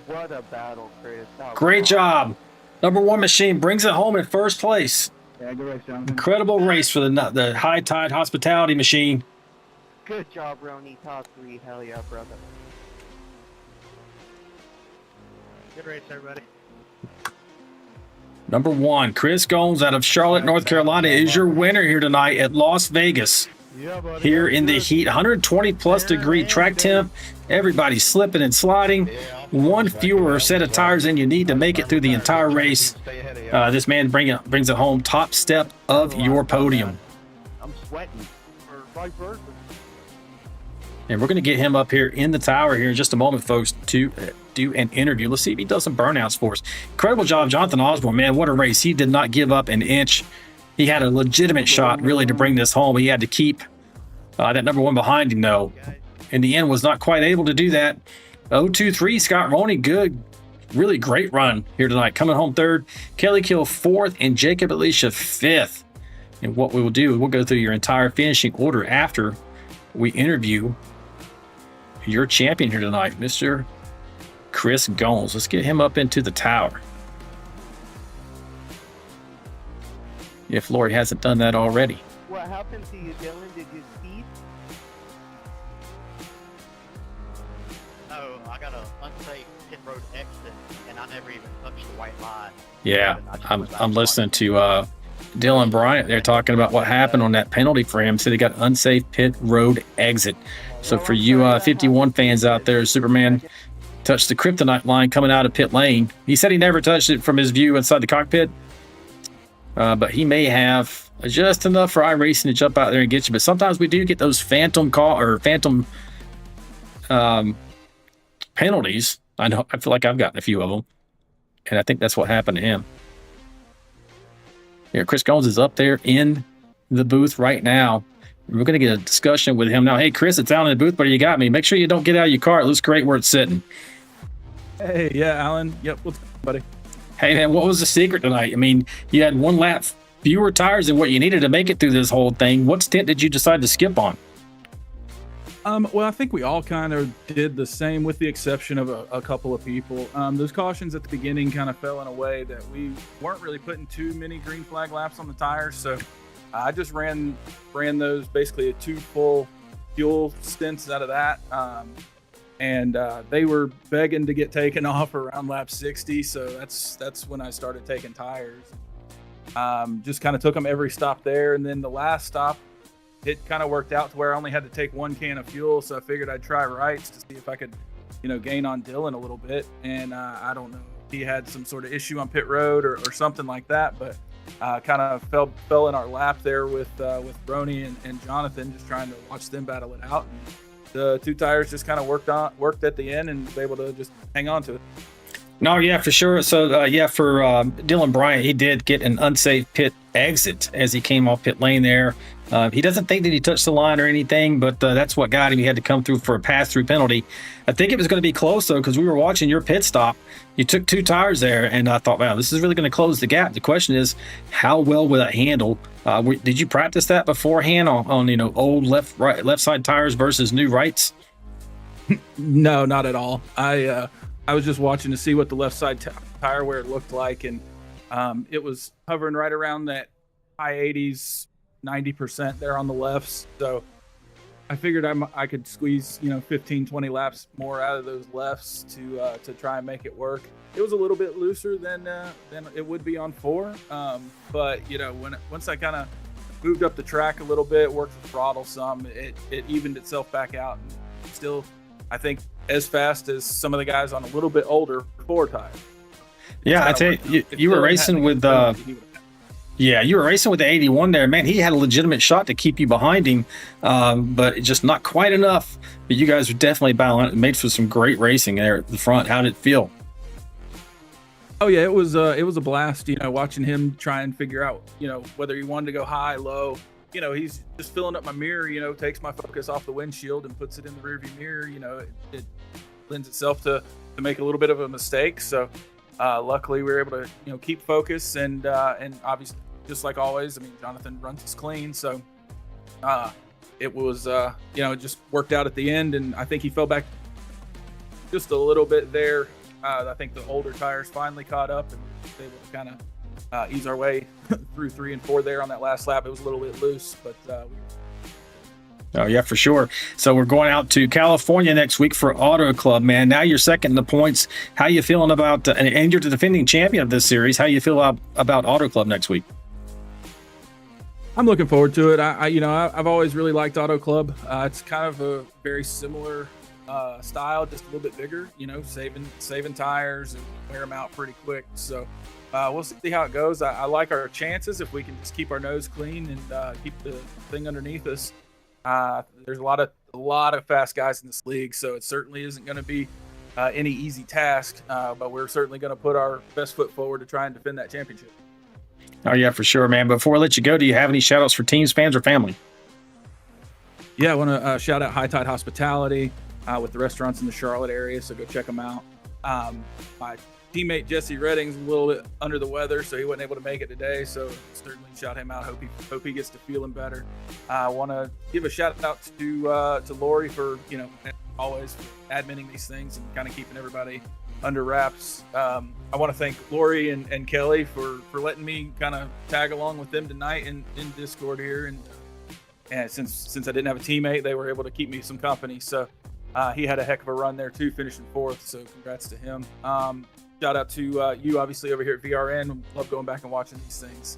What a battle, Chris. Great job. Number 1 machine brings it home in first place. Yeah, good race, Jonathan. Incredible race for the High Tide Hospitality machine. Good job, Roni. Top 3. Hell yeah, brother. Good race, everybody. Number 1, Chris Goins out of Charlotte, North Carolina is your winner here tonight at Las Vegas. Yeah, buddy. Here in the heat, 120 plus degree track temp. Everybody's slipping and sliding. One fewer set of tires than you need to make it through the entire race. This man brings it home. Top step of your podium. I'm sweating. Or vice versa. And we're going to get him up here in the tower here in just a moment, folks, to do an interview. Let's see if he does some burnouts for us. Incredible job, Jonathan Osborne. Man, what a race. He did not give up an inch. He had a legitimate shot, really, to bring this home. He had to keep that number 1 behind him, though. In the end, was not quite able to do that. 0-2-3, Scott Roney, good. Really great run here tonight. Coming home 3rd. Kelly Kill 4th, and Jacob Alicia 5th. And what we will do, we'll go through your entire finishing order after we interview your champion here tonight, Mr. Chris Goins. Let's get him up into the tower. If Lori hasn't done that already. What happened to you, Dylan? Did you speed? No, I got an unsafe pit road exit, and I never even touched the white line. Yeah, I'm listening to Dylan Bryant. They're talking about what happened on that penalty for him. So they got unsafe pit road exit. So for you 51 fans out there, Superman touched the kryptonite line coming out of pit lane. He said he never touched it from his view inside the cockpit, but he may have just enough for iRacing to jump out there and get you. But sometimes we do get those phantom penalties. I feel like I've gotten a few of them, and I think that's what happened to him. Here, Chris Goins is up there in the booth right now. We're going to get a discussion with him now. Hey, Chris, it's out in the booth, but you got me. Make sure you don't get out of your car. It looks great where it's sitting. Hey, yeah, Alan. Yep, what's up, buddy? Hey, man, what was the secret tonight? I mean, you had 1 lap fewer tires than what you needed to make it through this whole thing. What stint did you decide to skip on? Well, I think we all kind of did the same, with the exception of a couple of people. Those cautions at the beginning kind of fell in a way that we weren't really putting too many green flag laps on the tires, so I just ran those basically 2 full fuel stints out of that, and they were begging to get taken off around lap 60, so that's when I started taking tires. Just kind of took them every stop there, and then the last stop, it kind of worked out to where I only had to take 1 can of fuel, so I figured I'd try rights to see if I could, gain on Dylan a little bit. And I don't know if he had some sort of issue on pit road or something like that, but kind of fell in our lap there with Roni and Jonathan, just trying to watch them battle it out. And the 2 tires just kind of worked at the end and was able to just hang on to it. No, yeah, for sure. So, for Dylan Bryant, he did get an unsafe pit exit as he came off pit lane there. He doesn't think that he touched the line or anything, but that's what got him. He had to come through for a pass-through penalty. I think it was going to be close, though, because we were watching your pit stop. You took 2 tires there, and I thought, wow, this is really going to close the gap. The question is, how well will that handle? Did you practice that beforehand on old left side tires versus new rights? No, not at all. I was just watching to see what the left side tire wear looked like, and it was hovering right around that high 80s, 90% there on the lefts. So I figured I could squeeze 15, 20 laps more out of those lefts to try and make it work. It was a little bit looser than it would be on 4, but once I kind of moved up the track a little bit, worked the throttle some, it evened itself back out, and still, I think, as fast as some of the guys on a little bit older 4 tires. Yeah, I tell you, you were racing with Yeah, you were racing with the 81 there, man. He had a legitimate shot to keep you behind him, but just not quite enough. But you guys were definitely battling. It made for some great racing there at the front. How did it feel? Oh yeah, it was a blast. You know, watching him try and figure out, you know, whether he wanted to go high, low. You know, he's just filling up my mirror. You know, takes my focus off the windshield and puts it in the rearview mirror. You know, it lends itself to make a little bit of a mistake. So luckily we were able to, you know, keep focus and obviously, just like always, I mean, Jonathan runs us clean. So it was, you know, it just worked out at the end. And I think he fell back just a little bit there. I think the older tires finally caught up and we were able to kind of ease our way through 3 and 4 there on that last lap. It was a little bit loose, but Oh, yeah, for sure. So we're going out to California next week for Auto Club, man. Now you're second in the points. How you feeling about, and you're the defending champion of this series, how you feel about Auto Club next week? I'm looking forward to it. I've always really liked Auto Club. It's kind of a very similar style, just a little bit bigger, you know, saving tires and wear them out pretty quick. So we'll see how it goes. I like our chances if we can just keep our nose clean and keep the thing underneath us. There's a lot of fast guys in this league, so it certainly isn't going to be any easy task, but we're certainly going to put our best foot forward to try and defend that championship. Oh, yeah, for sure, man. Before I let you go, do you have any shout-outs for teams, fans, or family? Yeah, I want to shout out High Tide Hospitality with the restaurants in the Charlotte area, so go check them out. My teammate Jesse Redding's a little bit under the weather, so he wasn't able to make it today, so certainly shout him out. Hope he gets to feeling better. I want to give a shout out to Lori for, you know, always adminning these things and kind of keeping everybody under wraps. I want to thank Lori and Kelly for letting me kind of tag along with them tonight in Discord here, and since I didn't have a teammate, they were able to keep me some company. So he had a heck of a run there too, finishing 4th. So congrats to him. Shout out to you, obviously, over here at VRN. Love going back and watching these things.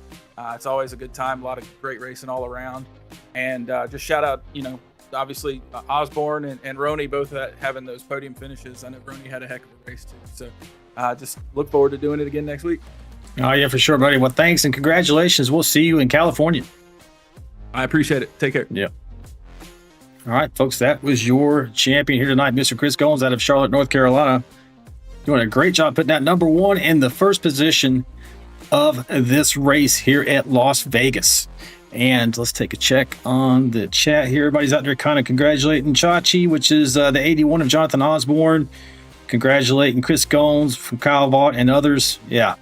It's always a good time. A lot of great racing all around. And just shout out, you know, obviously Osborne and Roney both having those podium finishes. I know Roney had a heck of a race too. So just look forward to doing it again next week. Oh, yeah, for sure, buddy. Well, thanks and congratulations. We'll see you in California. I appreciate it. Take care. Yeah. All right, folks, that was your champion here tonight, Mr. Chris Goins out of Charlotte, North Carolina. Doing a great job putting that number 1 in the first position of this race here at Las Vegas. And let's take a check on the chat here. Everybody's out there kind of congratulating Chachi, which is the 81 of Jonathan Osborne. Congratulating Chris Goins from Kyle Vaught and others. Yeah,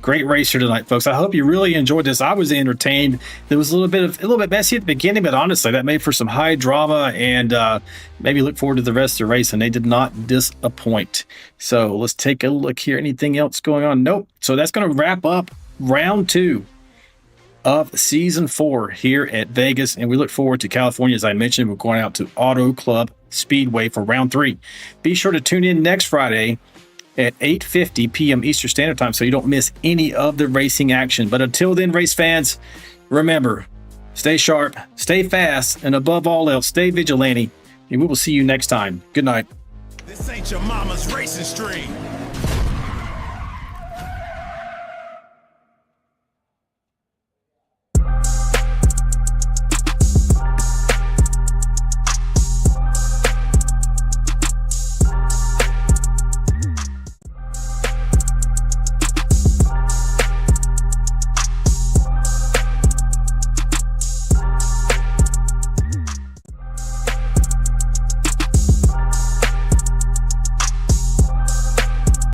great race here tonight, folks. I hope you really enjoyed this. I was entertained. There was a little bit messy at the beginning, but honestly, that made for some high drama, and maybe look forward to the rest of the race. And they did not disappoint. So let's take a look here. Anything else going on? Nope. So that's going to wrap up round 2 of season 4 here at Vegas, and we look forward to California. As I mentioned, we're going out to Auto Club Speedway for round 3. Be sure to tune in next Friday at 8:50 p.m. Eastern Standard Time so you don't miss any of the racing action. But until then, race fans, remember, stay sharp, stay fast, and above all else, stay vigilante, and we will see you next time. Good night. This ain't your mama's racing stream.